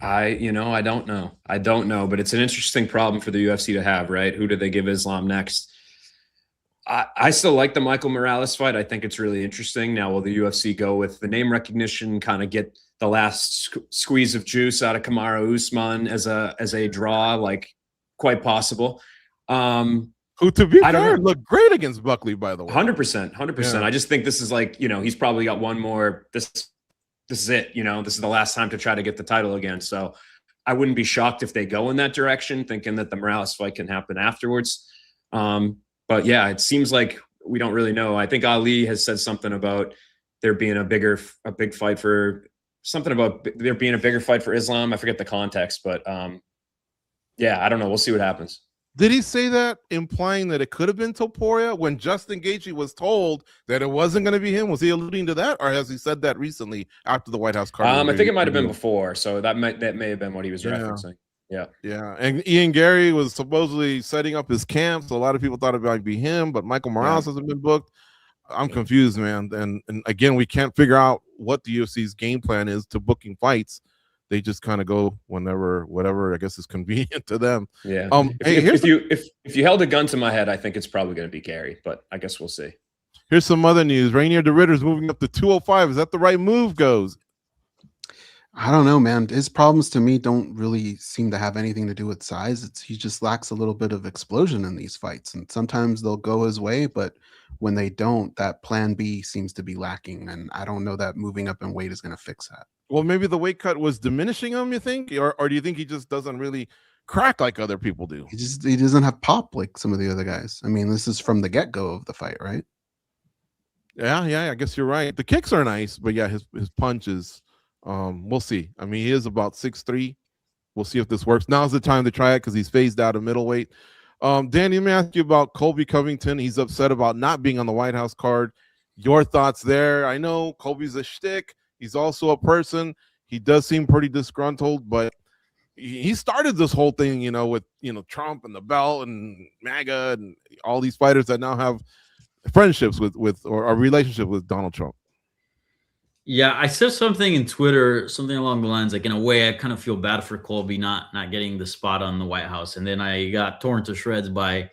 I don't know. But it's an interesting problem for the UFC to have, right? Who do they give Islam next? I still like the Michael Morales fight. I think it's really interesting. Now, will the UFC go with the name recognition, kind of get the last squeeze of juice out of Kamaru Usman as a draw? Like, quite possible. Who, to be fair, looked great against Buckley, by the way. 100%. Yeah. I just think this is like, he's probably got one more. This is it. This is the last time to try to get the title again. So I wouldn't be shocked if they go in that direction, thinking that the Morales fight can happen afterwards. But yeah, it seems like we don't really know. I think Ali has said something about there being a bigger fight for Islam. I forget the context, but yeah, I don't know. We'll see what happens. Did he say that implying that it could have been Topuria when Justin Gaethje was told that it wasn't going to be him? Was he alluding to that, or has he said that recently after the White House card? I think it might have been before, so that may have been what he was referencing. Yeah. And Ian Gary was supposedly setting up his camp, so a lot of people thought it might be him, but Michael Morales hasn't been booked. I'm confused, man. And again, we can't figure out what the UFC's game plan is to booking fights. They just kind of go whenever, whatever I guess is convenient to them. Yeah. If you held a gun to my head, I think it's probably going to be Gary, but I guess we'll see. Here's some other news. Rainier de Ritter's moving up to 205. Is that the right move, Goes? I don't know, man. His problems to me don't really seem to have anything to do with size. He just lacks a little bit of explosion in these fights. And sometimes they'll go his way, but when they don't, that plan B seems to be lacking. And I don't know that moving up in weight is going to fix that. Well, maybe the weight cut was diminishing him, you think? Or do you think he just doesn't really crack like other people do? He doesn't have pop like some of the other guys. I mean, this is from the get-go of the fight, right? Yeah, I guess you're right. The kicks are nice, but yeah, his punches, we'll see. I mean, he is about 6'3". We'll see if this works. Now's the time to try it because he's phased out of middleweight. Danny, let me ask you about Colby Covington. He's upset about not being on the White House card. Your thoughts there? I know Colby's a shtick. He's also a person. He does seem pretty disgruntled, but he started this whole thing, with Trump and the belt and MAGA and all these fighters that now have friendships with or a relationship with Donald Trump. Yeah, I said something in Twitter, something along the lines like, in a way, I kind of feel bad for Colby not getting the spot on the White House, and then I got torn to shreds by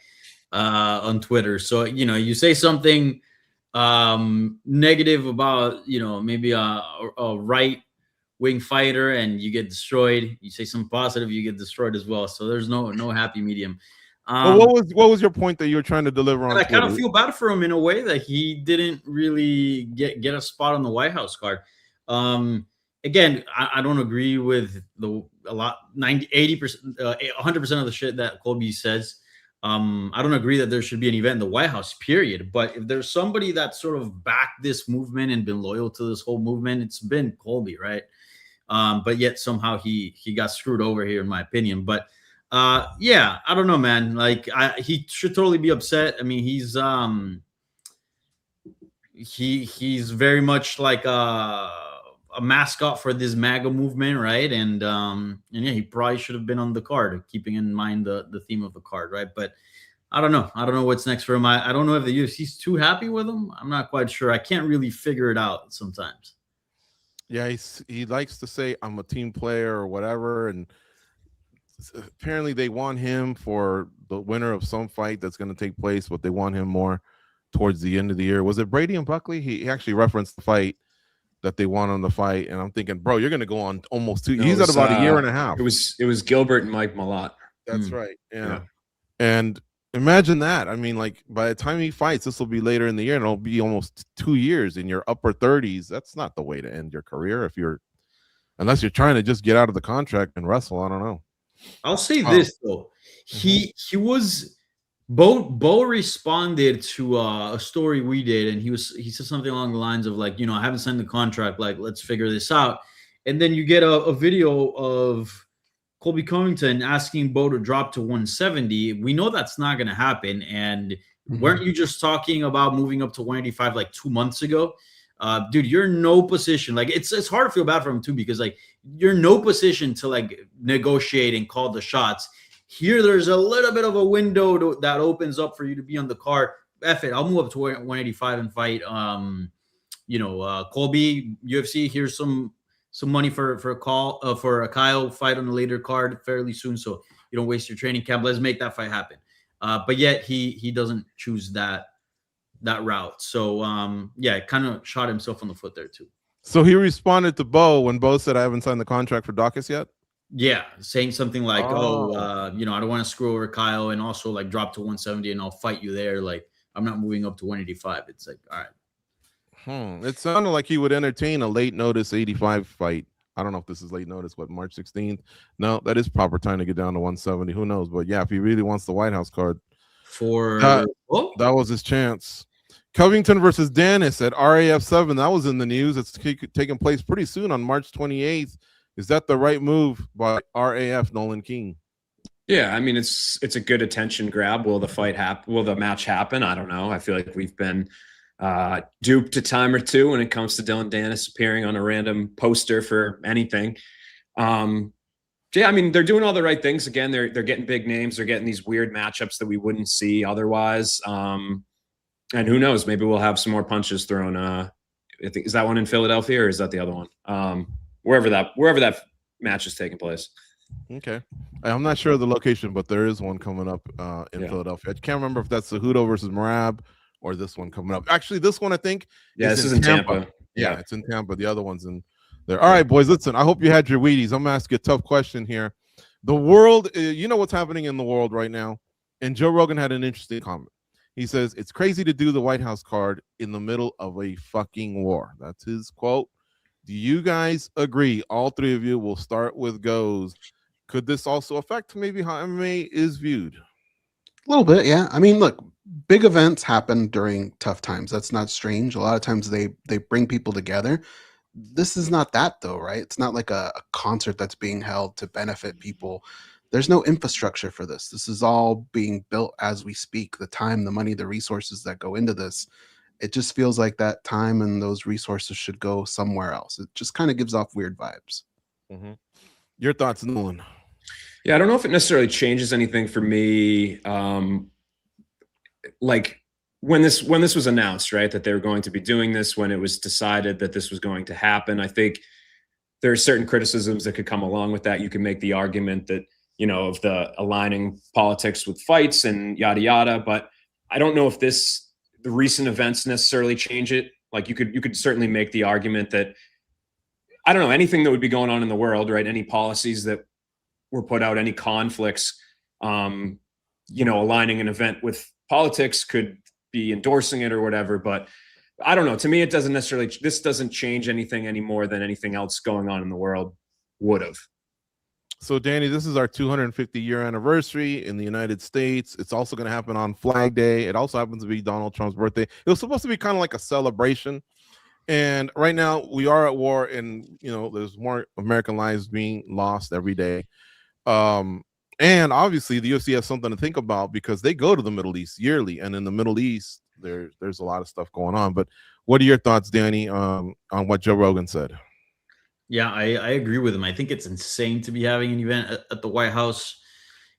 on Twitter. So you say something negative about maybe a right wing fighter, and you get destroyed. You say something positive, you get destroyed as well. So there's no happy medium. What was your point that you were trying to deliver on? I kind of feel bad for him in a way that he didn't really get a spot on the White House card. Again, I don't agree with 80%, 100% of the shit that Colby says. I don't agree that there should be an event in the White House, period. But if there's somebody that sort of backed this movement and been loyal to this whole movement, it's been Colby, right? But yet somehow he got screwed over here, in my opinion. But yeah, I don't know, man. Like, he should totally be upset. I mean, he's very much like a mascot for this MAGA movement, right? And yeah, he probably should have been on the card, keeping in mind the theme of the card, right? But I don't know. I don't know what's next for him. I don't know if the UFC's too happy with him. I'm not quite sure. I can't really figure it out sometimes. Yeah, he likes to say I'm a team player or whatever, and apparently they want him for the winner of some fight that's going to take place, but they want him more towards the end of the year. Was it Brady and Buckley? He actually referenced the fight that they want on the fight, and I'm thinking, bro, you're going to go on almost 2 years. He's at about a year and a half. It was Gilbert and Mike Malott. That's right. Yeah. And imagine that. I mean, like, by the time he fights, this will be later in the year, and it'll be almost 2 years in your upper 30s. That's not the way to end your career unless you're trying to just get out of the contract and wrestle. I don't know. I'll say this though, he was Bo responded to a story we did, and he said something along the lines of like, I haven't signed the contract, like let's figure this out. And then you get a video of Colby Covington asking Bo to drop to 170. We know that's not going to happen. And weren't you just talking about moving up to 185 like 2 months ago? Dude, you're in no position. Like, it's hard to feel bad for him too, because like you're in no position to like negotiate and call the shots. Here, there's a little bit of a window that opens up for you to be on the card. F it, I'll move up to 185 and fight. Colby, UFC. Here's some money for a Kyle fight on a later card fairly soon, so you don't waste your training camp. Let's make that fight happen. But yet he doesn't choose that route. So yeah, it kind of shot himself on the foot there too. So he responded to Bo when Bo said, I haven't signed the contract for Dawkins yet? Yeah, saying something like, I don't want to screw over Kyle, and also like drop to 170 and I'll fight you there. Like, I'm not moving up to 185. It's like, all right. It sounded like he would entertain a late notice 85 fight. I don't know if this is late notice, March 16th? No, that is proper time to get down to 170. Who knows? But yeah, if he really wants the White House card, that was his chance. Covington versus Dennis at RAF 7. That was in the news. It's taking place pretty soon on March 28th. Is that the right move by RAF Nolan King? Yeah, I mean, it's a good attention grab. Will the fight happen? Will the match happen? I don't know. I feel like we've been duped a time or two when it comes to Dillon Danis appearing on a random poster for anything. Yeah, I mean, they're doing all the right things. Again, they're getting big names. They're getting these weird matchups that we wouldn't see otherwise. And who knows? Maybe we'll have some more punches thrown. Is that one in Philadelphia, or is that the other one? Wherever that match is taking place. Okay, I'm not sure of the location, but there is one coming up in Philadelphia. I can't remember if that's Cejudo versus Merab or this one coming up. Actually, this one I think this is in Tampa. Yeah, it's in Tampa. The other one's in there. All right, boys, listen, I hope you had your Wheaties. I'm gonna ask you a tough question here. The world, you know what's happening in the world right now, and Joe Rogan had an interesting comment. He says it's crazy to do the White House card in the middle of a fucking war. That's his quote. Do you guys agree? All three of you. Will start with Goes. Could this also affect maybe how MMA is viewed? A little bit, yeah. I mean, look, big events happen during tough times. That's not strange. A lot of times they bring people together. This is not that, though, right? It's not like a concert that's being held to benefit people. There's no infrastructure for this. This is all being built as we speak. The time, the money, the resources that go into this, it just feels like that time and those resources should go somewhere else. It just kind of gives off weird vibes. Mm-hmm. Your thoughts, Nolan? Yeah, I don't know if it necessarily changes anything for me. Like when this was announced, right, that they were going to be doing this, when it was decided that this was going to happen, I think there are certain criticisms that could come along with that. You can make the argument that, you know, of the aligning politics with fights and yada yada, but I don't know if the recent events necessarily change it. Like you could certainly make the argument that, I don't know, anything that would be going on in the world, right? Any policies that were put out, any conflicts, you know, aligning an event with politics could be endorsing it or whatever. But I don't know. To me, it doesn't necessarily, this doesn't change anything any more than anything else going on in the world would have. So, Danny, this is our 250-year anniversary in the United States. It's also going to happen on Flag Day. It also happens to be Donald Trump's birthday. It was supposed to be kind of like a celebration. And right now we are at war, and, you know, there's more American lives being lost every day. And obviously the UFC has something to think about because they go to the Middle East yearly, and in the Middle East there's a lot of stuff going on. But what are your thoughts, Danny, on what Joe Rogan said? Yeah, I agree with him. I think it's insane to be having an event at the White House.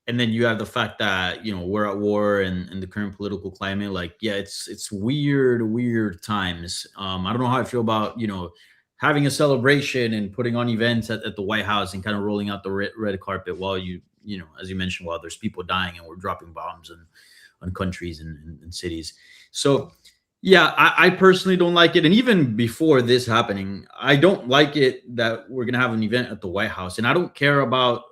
And then you have the fact that, you know, we're at war and the current political climate. Like, yeah, it's weird times. I don't know how I feel about, you know, having a celebration and putting on events at the White House and kind of rolling out the red carpet while you know, as you mentioned, while there's people dying and we're dropping bombs on countries and cities. So, yeah, I personally don't like it. And even before this happening, I don't like it that we're going to have an event at the White House. And I don't care about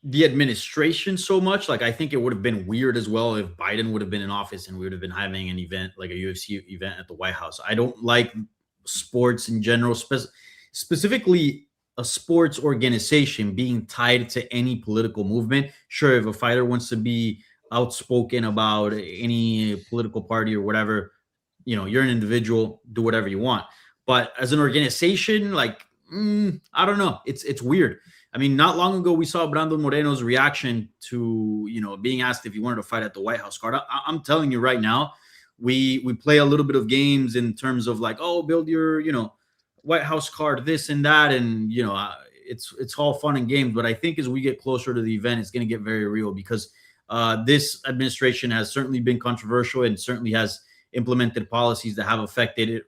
the administration so much. Like, I think it would have been weird as well if Biden would have been in office and we would have been having an event like a UFC event at the White House. I don't like sports in general, specifically a sports organization being tied to any political movement. Sure, if a fighter wants to be outspoken about any political party or whatever, you know, you're an individual, do whatever you want. But as an organization, like, I don't know. It's weird. I mean, not long ago, we saw Brandon Moreno's reaction to, you know, being asked if he wanted to fight at the White House card. I'm telling you right now, we play a little bit of games in terms of like, oh, build your, you know, White House card, this and that. And, you know, it's all fun and games. But I think as we get closer to the event, it's going to get very real because this administration has certainly been controversial and certainly has implemented policies that have affected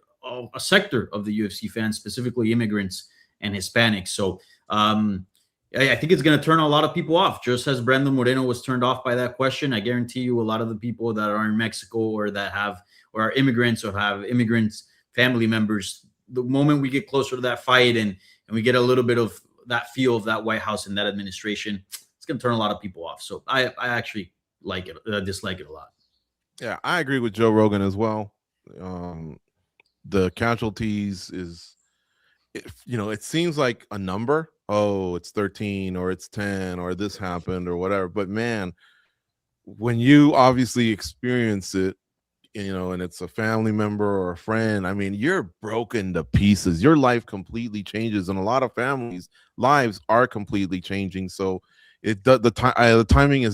a sector of the UFC fans, specifically immigrants and Hispanics. So I think it's going to turn a lot of people off, just as Brandon Moreno was turned off by that question. I guarantee you a lot of the people that are in Mexico or that have or are immigrants or have immigrants family members, the moment we get closer to that fight and we get a little bit of that feel of that White House and that administration, it's going to turn a lot of people off. So I actually like it. I dislike it a lot. Yeah, I agree with Joe Rogan as well. The casualties is, you know, it seems like a number. Oh, it's 13 or it's 10 or this happened or whatever. But man, when you obviously experience it, you know, and it's a family member or a friend, I mean, you're broken to pieces. Your life completely changes, and a lot of families' lives are completely changing. So the timing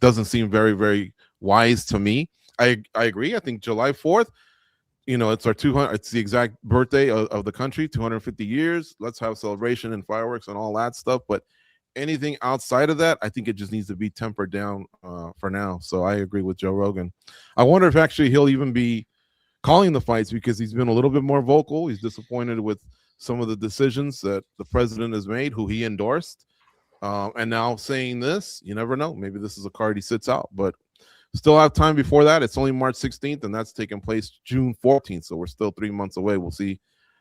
doesn't seem very, very wise to me. I agree. I think July 4th, you know, it's it's the exact birthday of the country, 250 years. Let's have celebration and fireworks and all that stuff. But anything outside of that, I think it just needs to be tempered down for now. So I agree with Joe Rogan. I wonder if actually he'll even be calling the fights because he's been a little bit more vocal. He's disappointed with some of the decisions that the president has made, who he endorsed. And now saying this, you never know. Maybe this is a card he sits out. But Still have time before that. It's only March 16th, and that's taking place June 14th. So we're still 3 months away. We'll see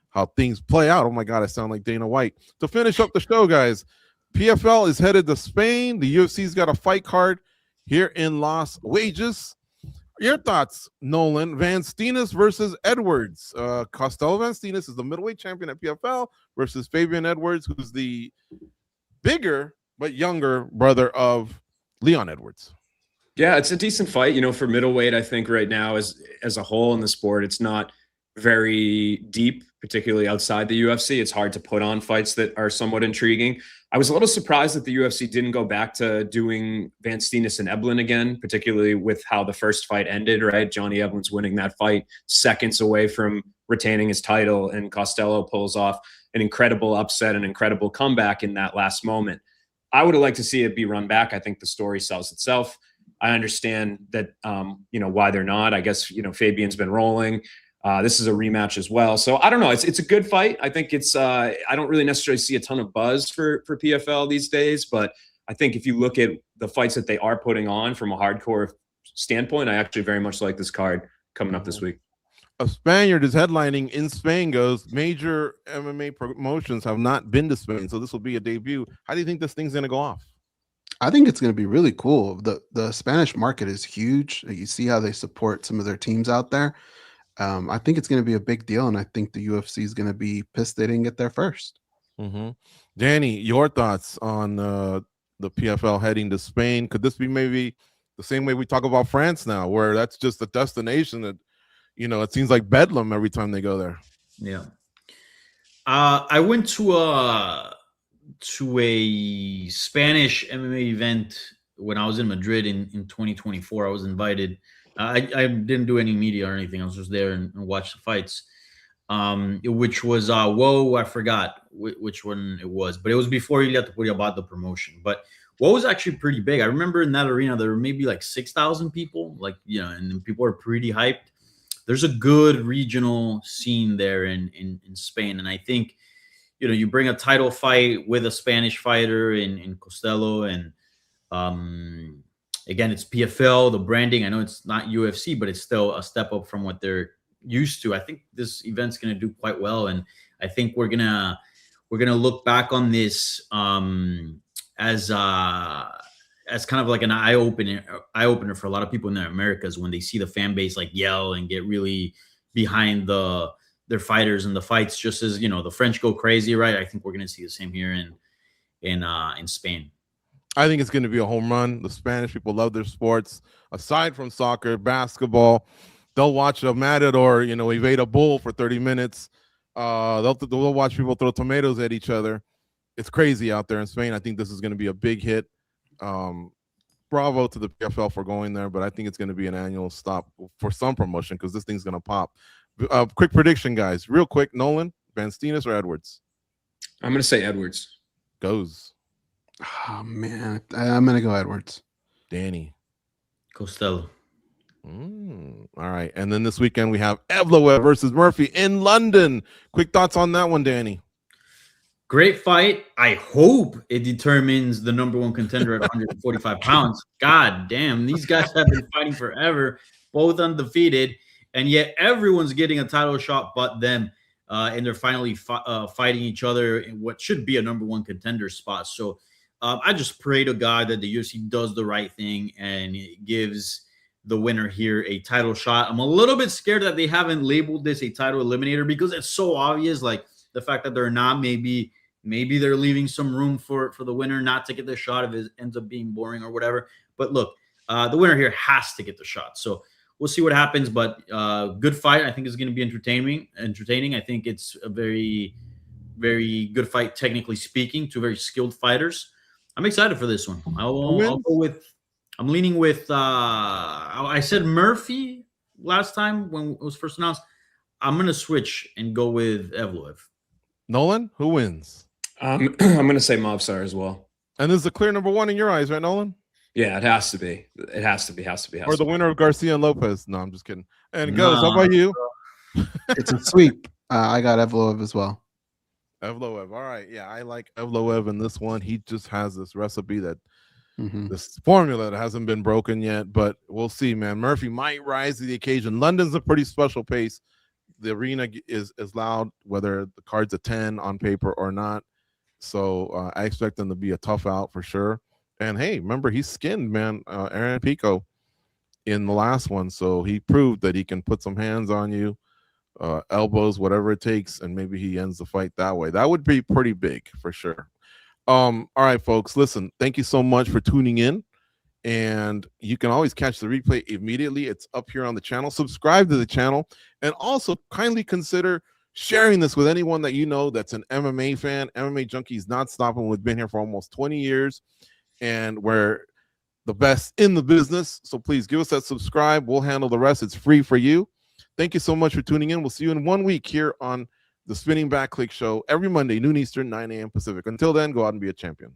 how things play out. Oh my God, I sound like Dana White. To finish up the show, guys, PFL is headed to Spain. The UFC's got a fight card here in Las Vegas. Your thoughts, Nolan? Van Steenis versus Edwards. Costello Van Steenis is the middleweight champion at PFL versus Fabian Edwards, who's the bigger but younger brother of Leon Edwards. Yeah, it's a decent fight. For middleweight, I think right now as a whole in the sport, it's not very deep, particularly outside the UFC. It's hard to put on fights that are somewhat intriguing. I was a little surprised that the UFC didn't go back to doing Van Steenis and Eblen again, particularly with how the first fight ended, right? Johnny Eblen's winning that fight seconds away from retaining his title, and Costello pulls off an incredible upset, an incredible comeback in that last moment. I would have liked to see it be run back. I think the story sells itself. I understand that, why they're not. I guess, Fabian's been rolling. This is a rematch as well. So I don't know. It's a good fight. I think it's I don't really necessarily see a ton of buzz for PFL these days, but I think if you look at the fights that they are putting on from a hardcore standpoint, I actually very much like this card coming up this week. A Spaniard is headlining in Spain. Goes, major MMA promotions have not been to Spain, so this will be a debut. How do you think this thing's going to go off? I think it's going to be really cool. The Spanish market is huge. You see how they support some of their teams out there. I think it's going to be a big deal, and I think the UFC is going to be pissed they didn't get there first. Danny, your thoughts on the PFL heading to Spain? Could this be maybe the same way we talk about France now, where that's just a destination that, it seems like bedlam every time they go there? Yeah. I went to a Spanish MMA event when I was in Madrid in 2024. I was invited. I didn't do any media or anything. I was just there and watched the fights, which was I forgot which one it was, but it was before Ilia Topuria bought the promotion. But what was actually pretty big. I remember in that arena there were maybe like 6,000 people, and people are pretty hyped. There's a good regional scene there in Spain, and I think you bring a title fight with a Spanish fighter in Costello, and again, it's PFL, the branding. I know it's not UFC, but it's still a step up from what they're used to. I think this event's going to do quite well, and I think we're gonna look back on this as kind of like an eye opener for a lot of people in the Americas when they see the fan base yell and get really behind their fighters and the fights, just as the French go crazy, right? I think we're going to see the same here in Spain. I think it's going to be a home run. The Spanish people love their sports. Aside from soccer, basketball, they'll watch a matador, evade a bull for 30 minutes. They'll watch people throw tomatoes at each other. It's crazy out there in Spain. I think this is going to be a big hit. Bravo to the PFL for going there, but I think it's going to be an annual stop for some promotion because this thing's going to pop. Quick prediction, guys. Real quick, Nolan, Van Steenis or Edwards? I'm going to say Edwards. Goes. Oh, man. I'm going to go Edwards. Danny. Costello. All right. And then this weekend we have Evloev versus Murphy in London. Quick thoughts on that one, Danny? Great fight. I hope it determines the number one contender at 145 pounds. God damn, these guys have been fighting forever, both undefeated, and yet everyone's getting a title shot but them. And they're finally fighting each other in what should be a number one contender spot. So I just pray to God that the UFC does the right thing and it gives the winner here a title shot. I'm a little bit scared that they haven't labeled this a title eliminator because it's so obvious, the fact that they're not, maybe they're leaving some room for the winner not to get the shot if it ends up being boring or whatever. But look, the winner here has to get the shot. So we'll see what happens, but good fight. I think it's going to be entertaining. I think it's a very, very good fight, technically speaking, two very skilled fighters. I'm excited for this one. I'll go with, I'm leaning with, I said Murphy last time when it was first announced. I'm going to switch and go with Evloev. Nolan, who wins? I'm going to say Mobstar as well. And this is a clear number one in your eyes, right, Nolan? Yeah, it has to be. It has to be. Or the winner of Garcia and Lopez. No, I'm just kidding. And Goes, how about you? It's a sweep. I got Evloev as well. Evloev. All right. Yeah, I like Evloev in this one. He just has this recipe that this formula that hasn't been broken yet, but we'll see, man. Murphy might rise to the occasion. London's a pretty special pace. The arena is loud, whether the card's a 10 on paper or not. So I expect them to be a tough out for sure. And hey, remember, he skinned, man, Aaron Pico in the last one. So he proved that he can put some hands on you, elbows, whatever it takes, and maybe he ends the fight that way. That would be pretty big for sure. All right, folks, listen, thank you so much for tuning in. And you can always catch the replay immediately. It's up here on the channel. Subscribe to the channel, and also kindly consider sharing this with anyone that you know that's an MMA fan. MMA Junkie is not stopping. We've been here for almost 20 years, and we're the best in the business. So please give us that subscribe. We'll handle the rest. It's free for you. Thank you so much for tuning in. We'll see you in 1 week here on the Spinning Back Clique show every Monday, noon Eastern, 9 a.m. Pacific. Until then, go out and be a champion.